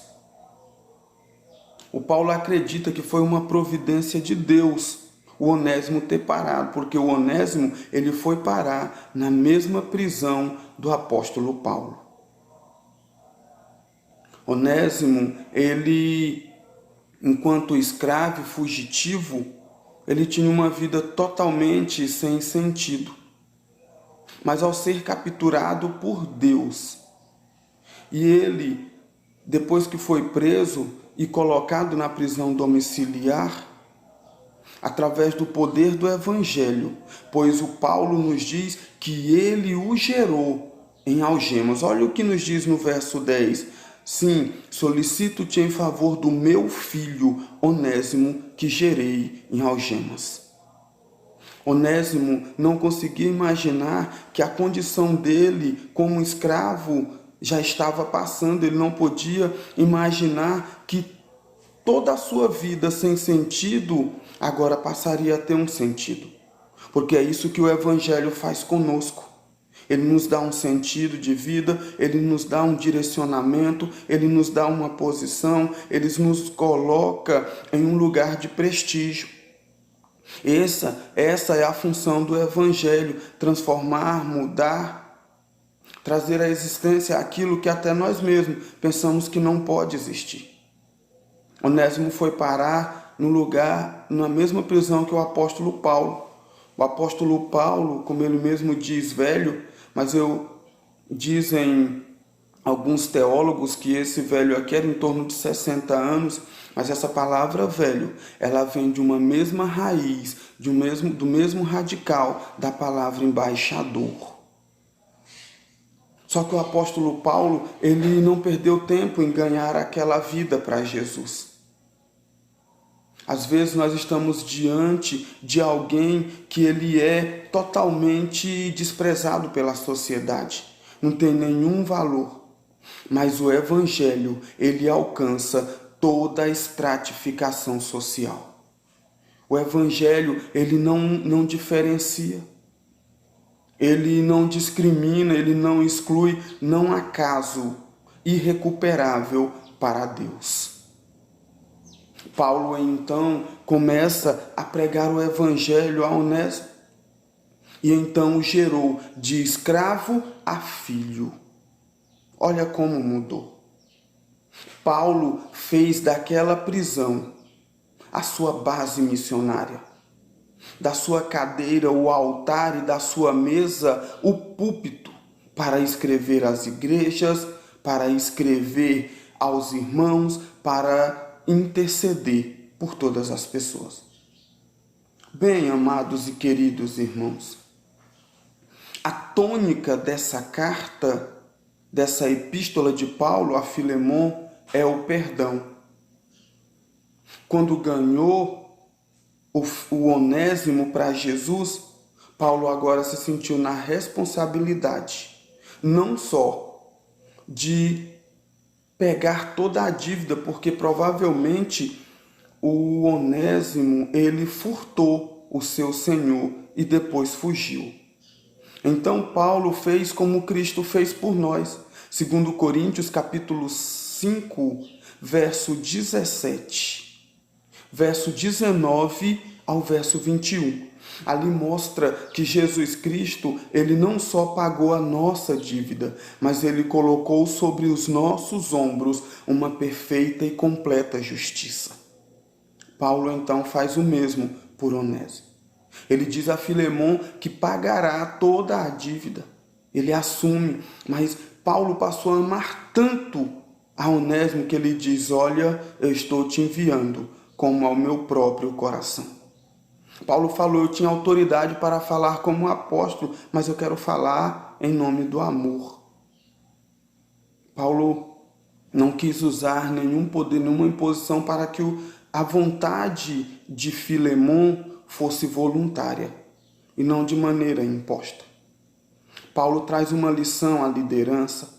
O Paulo acredita que foi uma providência de Deus o Onésimo ter parado, porque o Onésimo, ele foi parar na mesma prisão do apóstolo Paulo. Onésimo, ele, enquanto escravo e fugitivo, ele tinha uma vida totalmente sem sentido. Mas ao ser capturado por Deus, e ele, depois que foi preso e colocado na prisão domiciliar, através do poder do Evangelho, pois o Paulo nos diz que ele o gerou em algemas. Olha o que nos diz no verso 10. Sim, solicito-te em favor do meu filho Onésimo, que gerei em algemas. Onésimo não conseguia imaginar que a condição dele como escravo já estava passando. Ele não podia imaginar que toda a sua vida sem sentido agora passaria a ter um sentido. Porque é isso que o Evangelho faz conosco. Ele nos dá um sentido de vida, ele nos dá um direcionamento, ele nos dá uma posição, ele nos coloca em um lugar de prestígio. Essa é a função do Evangelho: transformar, mudar, trazer à existência aquilo que até nós mesmos pensamos que não pode existir. Onésimo foi parar no lugar, na mesma prisão que o apóstolo Paulo. O apóstolo Paulo, como ele mesmo diz, velho, mas dizem alguns teólogos que esse velho aqui era em torno de 60 anos, mas essa palavra velho, ela vem de uma mesma raiz, do mesmo radical da palavra embaixador. Só que o apóstolo Paulo, ele não perdeu tempo em ganhar aquela vida para Jesus. Às vezes nós estamos diante de alguém que ele é totalmente desprezado pela sociedade, não tem nenhum valor. Mas o Evangelho, ele alcança toda a estratificação social. O Evangelho, ele não diferencia, ele não discrimina, ele não exclui, não há caso irrecuperável para Deus. Paulo, então, começa a pregar o Evangelho a Onésimo, e então o gerou de escravo a filho. Olha como mudou. Paulo fez daquela prisão a sua base missionária, da sua cadeira o altar e da sua mesa o púlpito, para escrever às igrejas, para escrever aos irmãos, para interceder por todas as pessoas. Bem, amados e queridos irmãos, a tônica dessa carta, dessa epístola de Paulo a Filemon, é o perdão. Quando ganhou o Onésimo para Jesus, Paulo agora se sentiu na responsabilidade, não só de pegar toda a dívida, porque provavelmente o Onésimo, ele furtou o seu senhor e depois fugiu. Então Paulo fez como Cristo fez por nós. Segundo Coríntios capítulo 5, verso 17, verso 19 ao verso 21. Ali mostra que Jesus Cristo, ele não só pagou a nossa dívida, mas ele colocou sobre os nossos ombros uma perfeita e completa justiça. Paulo então faz o mesmo por Onésimo. Ele diz a Filemon que pagará toda a dívida. Ele assume, mas Paulo passou a amar tanto a Onésimo que ele diz: olha, eu estou te enviando como ao meu próprio coração. Paulo falou: eu tinha autoridade para falar como apóstolo, mas eu quero falar em nome do amor. Paulo não quis usar nenhum poder, nenhuma imposição para que a vontade de Filemon fosse voluntária e não de maneira imposta. Paulo traz uma lição à liderança,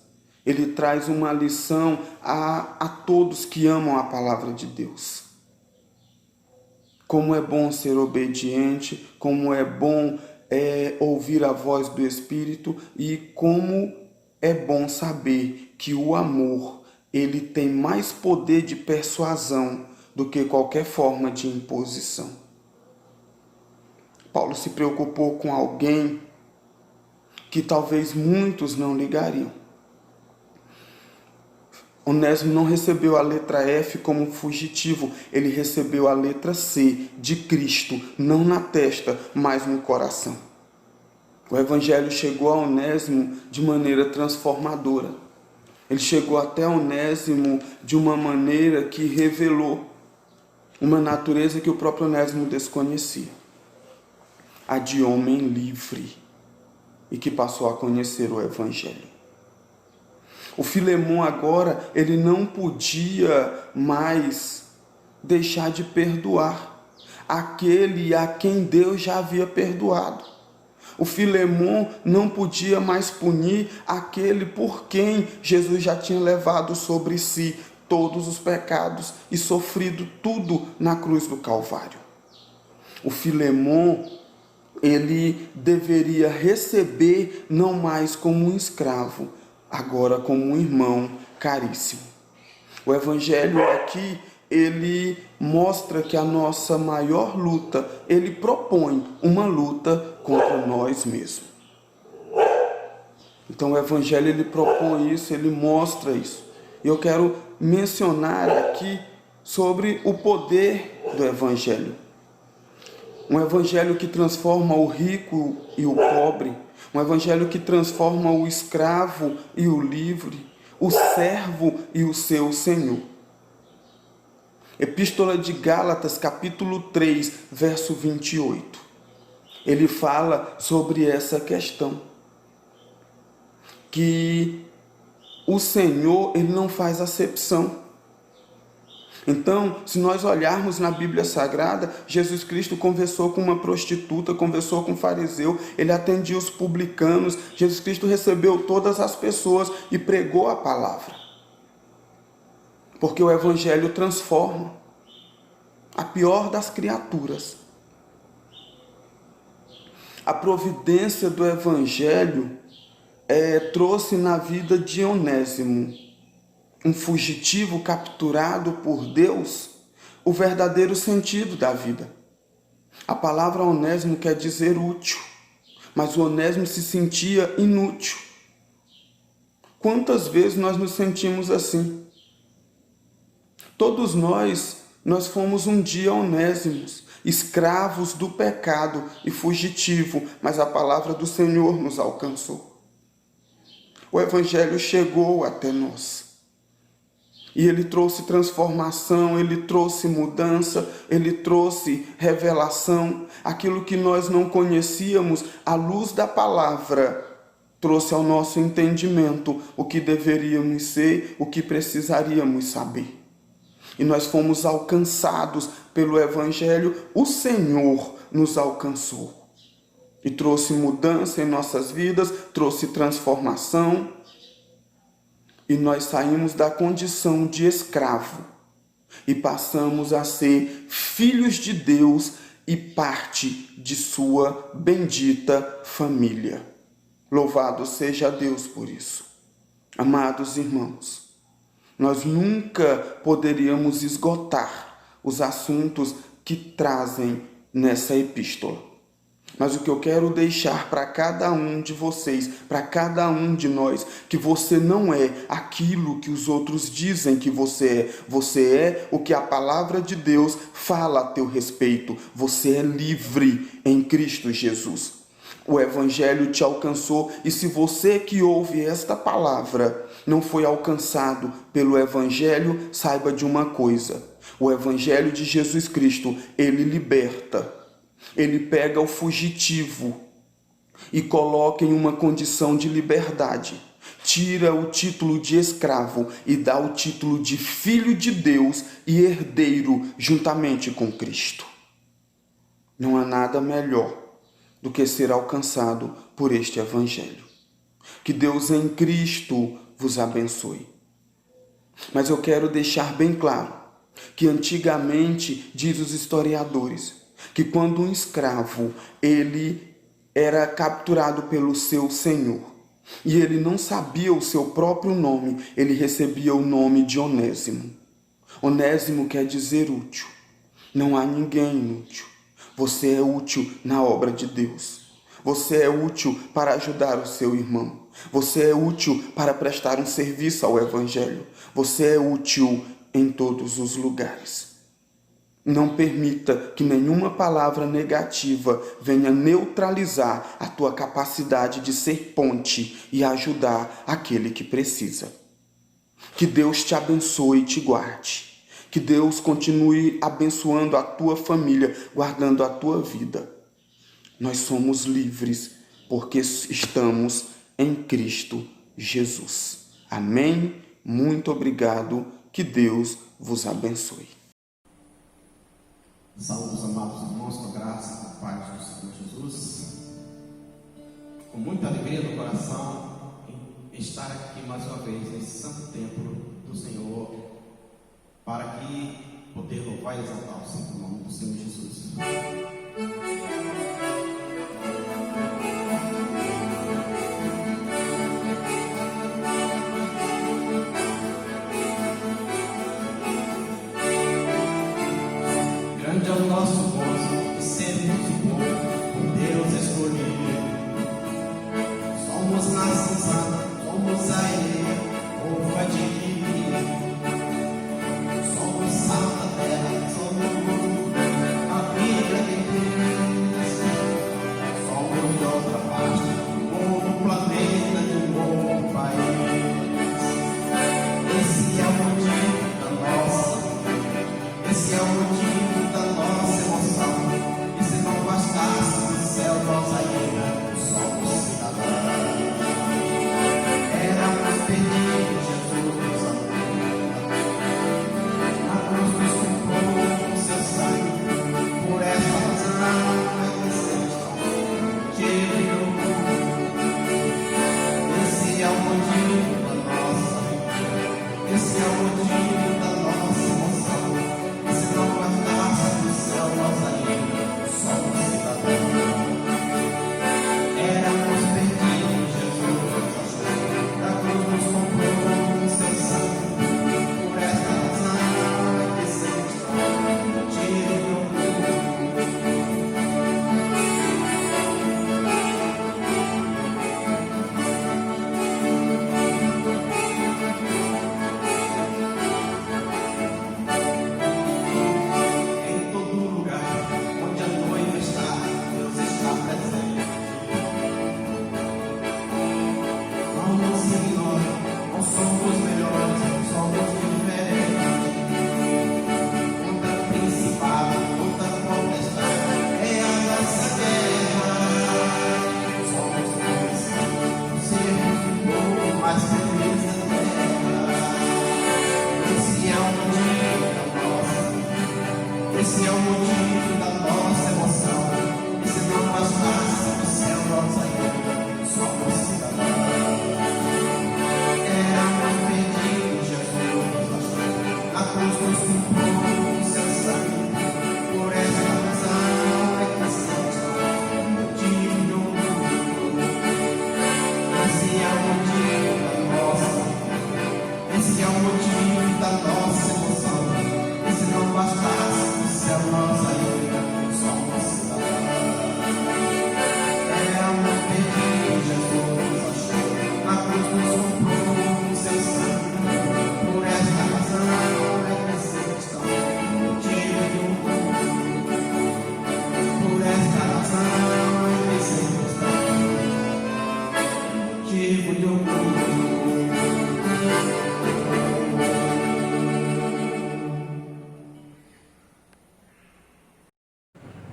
ele traz uma lição a todos que amam a palavra de Deus. Como é bom ser obediente, como é bom ouvir a voz do Espírito e como é bom saber que o amor, ele tem mais poder de persuasão do que qualquer forma de imposição. Paulo se preocupou com alguém que talvez muitos não ligariam. Onésimo não recebeu a letra F como fugitivo, ele recebeu a letra C de Cristo, não na testa, mas no coração. O Evangelho chegou a Onésimo de maneira transformadora. Ele chegou até Onésimo de uma maneira que revelou uma natureza que o próprio Onésimo desconhecia. A de homem livre, e que passou a conhecer o Evangelho. O Filemon agora, ele não podia mais deixar de perdoar aquele a quem Deus já havia perdoado. O Filemon não podia mais punir aquele por quem Jesus já tinha levado sobre si todos os pecados e sofrido tudo na cruz do Calvário. O Filemon, ele deveria receber não mais como um escravo, agora como um irmão caríssimo. O Evangelho aqui, ele mostra que a nossa maior luta, ele propõe uma luta contra nós mesmos. Então o Evangelho, ele propõe isso, ele mostra isso. E eu quero mencionar aqui sobre o poder do Evangelho. Um Evangelho que transforma o rico e o pobre, um Evangelho que transforma o escravo e o livre, o servo e o seu senhor. Epístola de Gálatas, capítulo 3, verso 28. Ele fala sobre essa questão, que o Senhor, ele não faz acepção. Então, se nós olharmos na Bíblia Sagrada, Jesus Cristo conversou com uma prostituta, conversou com um fariseu, ele atendia os publicanos, Jesus Cristo recebeu todas as pessoas e pregou a palavra. Porque o Evangelho transforma a pior das criaturas. A providência do Evangelho trouxe na vida de Onésimo, um fugitivo capturado por Deus, o verdadeiro sentido da vida. A palavra Onésimo quer dizer útil, mas o Onésimo se sentia inútil. Quantas vezes nós nos sentimos assim? Todos nós fomos um dia onésimos, escravos do pecado e fugitivo, mas a palavra do Senhor nos alcançou. O Evangelho chegou até nós. E ele trouxe transformação, ele trouxe mudança, ele trouxe revelação. Aquilo que nós não conhecíamos, à luz da palavra, trouxe ao nosso entendimento o que deveríamos ser, o que precisaríamos saber. E nós fomos alcançados pelo Evangelho, o Senhor nos alcançou. E trouxe mudança em nossas vidas, trouxe transformação. E nós saímos da condição de escravo e passamos a ser filhos de Deus e parte de sua bendita família. Louvado seja Deus por isso. Amados irmãos, nós nunca poderíamos esgotar os assuntos que trazem nessa epístola. Mas o que eu quero deixar para cada um de vocês, para cada um de nós, que você não é aquilo que os outros dizem que você é. Você é o que a palavra de Deus fala a teu respeito. Você é livre em Cristo Jesus. O Evangelho te alcançou e se você que ouve esta palavra não foi alcançado pelo Evangelho, saiba de uma coisa. O Evangelho de Jesus Cristo, ele liberta. Ele pega o fugitivo e coloca em uma condição de liberdade. Tira o título de escravo e dá o título de filho de Deus e herdeiro juntamente com Cristo. Não há nada melhor do que ser alcançado por este Evangelho. Que Deus em Cristo vos abençoe. Mas eu quero deixar bem claro que antigamente, diz os historiadores, que quando um escravo ele era capturado pelo seu senhor e ele não sabia o seu próprio nome, ele recebia o nome de Onésimo. Onésimo quer dizer útil. Não há ninguém inútil. Você é útil na obra de Deus. Você é útil para ajudar o seu irmão. Você é útil para prestar um serviço ao Evangelho. Você é útil em todos os lugares. Não permita que nenhuma palavra negativa venha neutralizar a tua capacidade de ser ponte e ajudar aquele que precisa. Que Deus te abençoe e te guarde. Que Deus continue abençoando a tua família, guardando a tua vida. Nós somos livres porque estamos em Cristo Jesus. Amém? Muito obrigado. Que Deus vos abençoe. Saúde os amados irmãos, com a graça e com a paz do Senhor Jesus. Com muita alegria no coração em estar aqui mais uma vez nesse santo templo do Senhor, para aqui poder louvar e exaltar o santo nome do Senhor Jesus. Grande é o nosso gozo e sermos bom por Deus escolhido. Somos nação santa, somos a Ele, povo adquirido. Somos sal da terra, somos a vida que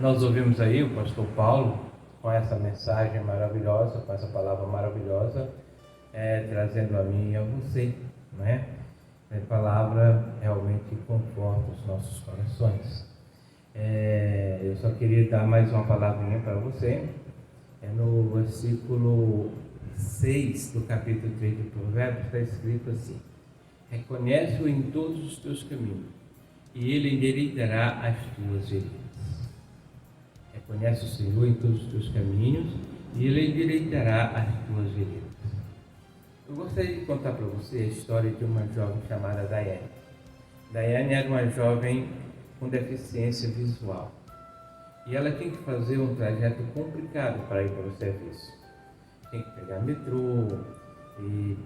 Nós ouvimos aí o pastor Paulo com essa mensagem maravilhosa, com essa palavra maravilhosa, trazendo a mim e a você, não é? A palavra realmente conforta os nossos corações. Eu só queria dar mais uma palavrinha para você. No versículo 6 do capítulo 3 de Provérbios está escrito assim: reconhece-o em todos os teus caminhos, e ele endireitará as tuas veredas. Reconhece o Senhor em todos os teus caminhos, e ele endireitará as tuas veredas. Eu gostaria de contar para você a história de uma jovem chamada Daiane. Daiane era uma jovem com deficiência visual. E ela tinha que fazer um trajeto complicado para ir para o serviço. Tinha que pegar metrô, e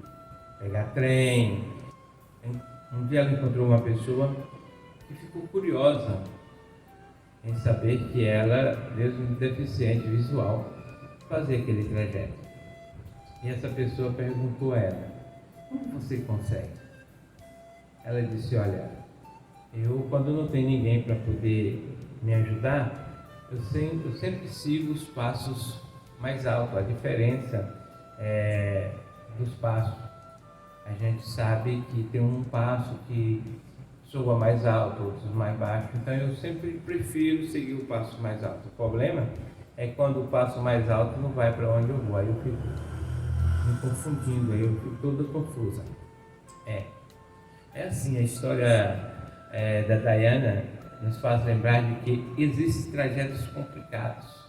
pegar trem. Um dia ela encontrou uma pessoa que ficou curiosa em saber que ela, mesmo deficiente visual, fazia aquele trajeto. E essa pessoa perguntou a ela: como você consegue? Ela disse: olha, eu quando não tem ninguém para poder me ajudar, eu sempre sigo os passos mais altos. A diferença dos passos, a gente sabe que tem um passo que soa mais alto, outros mais baixo, então eu sempre prefiro seguir o passo mais alto. O problema é quando o passo mais alto não vai para onde eu vou, aí eu fico me confundindo, aí eu fico toda confusa. É assim, a história da Daiana nos faz lembrar de que existem trajetos complicados,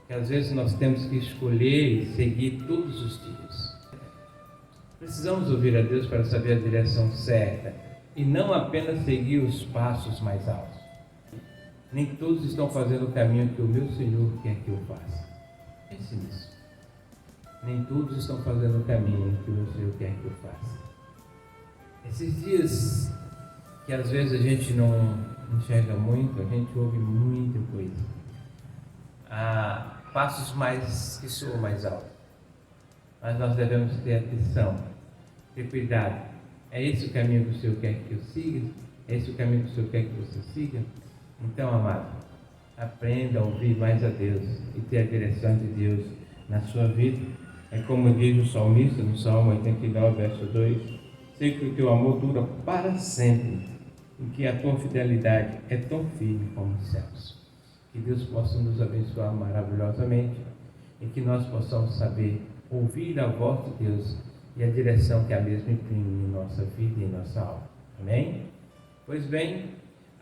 que às vezes nós temos que escolher e seguir todos os dias. Precisamos ouvir a Deus para saber a direção certa e não apenas seguir os passos mais altos. Nem todos estão fazendo o caminho que o meu Senhor quer que eu faça. Pense nisso. Nem todos estão fazendo o caminho que o meu Senhor quer que eu faça. Esses dias que às vezes a gente não enxerga muito, a gente ouve muita coisa. Há passos que soam mais alto. Mas nós devemos ter atenção, ter cuidado. É esse o caminho que o Senhor quer que eu siga? É esse o caminho que o Senhor quer que você siga? Então, amado, aprenda a ouvir mais a Deus e ter a direção de Deus na sua vida. É como diz o salmista no Salmo 89, verso 2: sei que o teu amor dura para sempre e que a tua fidelidade é tão firme como os céus. Que Deus possa nos abençoar maravilhosamente e que nós possamos saber ouvir a voz de Deus e a direção que a mesma imprime em nossa vida e em nossa alma. Amém? Pois bem,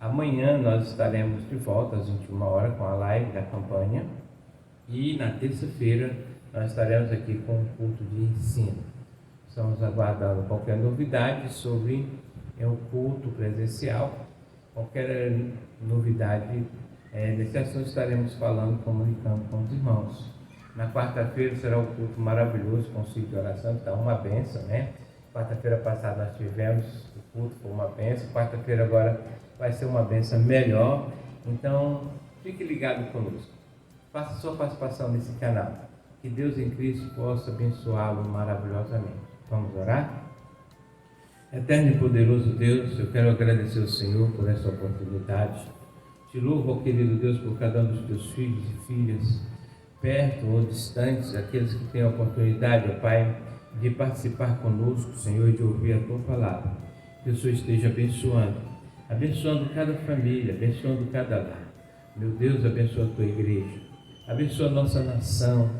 amanhã nós estaremos de volta às 21 horas com a live da campanha e na terça-feira nós estaremos aqui com um culto de ensino. Estamos aguardando qualquer novidade sobre o culto presencial. Qualquer novidade nesse assunto estaremos falando, comunicando com os irmãos. Na quarta-feira será o culto maravilhoso com o ciclo de oração, está uma bênção, né? Quarta-feira passada nós tivemos o culto, foi uma bênção. Quarta-feira agora vai ser uma bênção melhor. Então, fique ligado conosco. Faça sua participação nesse canal. Que Deus em Cristo possa abençoá-lo maravilhosamente. Vamos orar? Eterno e poderoso Deus, eu quero agradecer ao Senhor por essa oportunidade. Te louvo, ó querido Deus, por cada um dos teus filhos e filhas, perto ou distantes, aqueles que têm a oportunidade, ó Pai, de participar conosco, Senhor, e de ouvir a Tua palavra. Que o Senhor esteja abençoando cada família, abençoando cada lar. Meu Deus, abençoa a Tua igreja, abençoa a nossa nação,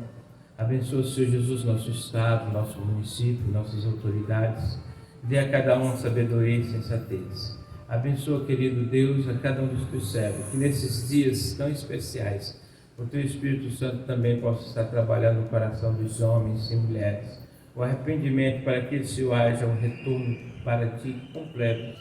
abençoa, Senhor Jesus, nosso estado, nosso município, nossas autoridades. Dê a cada um sabedoria e sensatez. Abençoa, querido Deus, a cada um dos teus servos, que nesses dias tão especiais, o teu Espírito Santo também possa estar trabalhando no coração dos homens e mulheres. O arrependimento para que, Senhor, haja um retorno para ti completo,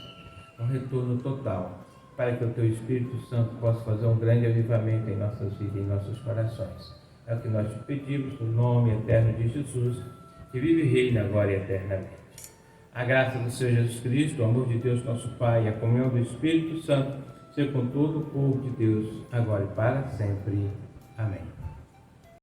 um retorno total, para que o teu Espírito Santo possa fazer um grande avivamento em nossas vidas e em nossos corações. É o que nós te pedimos, no nome eterno de Jesus, que vive e reina agora e eternamente. A graça do Senhor Jesus Cristo, o amor de Deus nosso Pai e a comunhão do Espírito Santo, seja com todo o povo de Deus, agora e para sempre. Amém.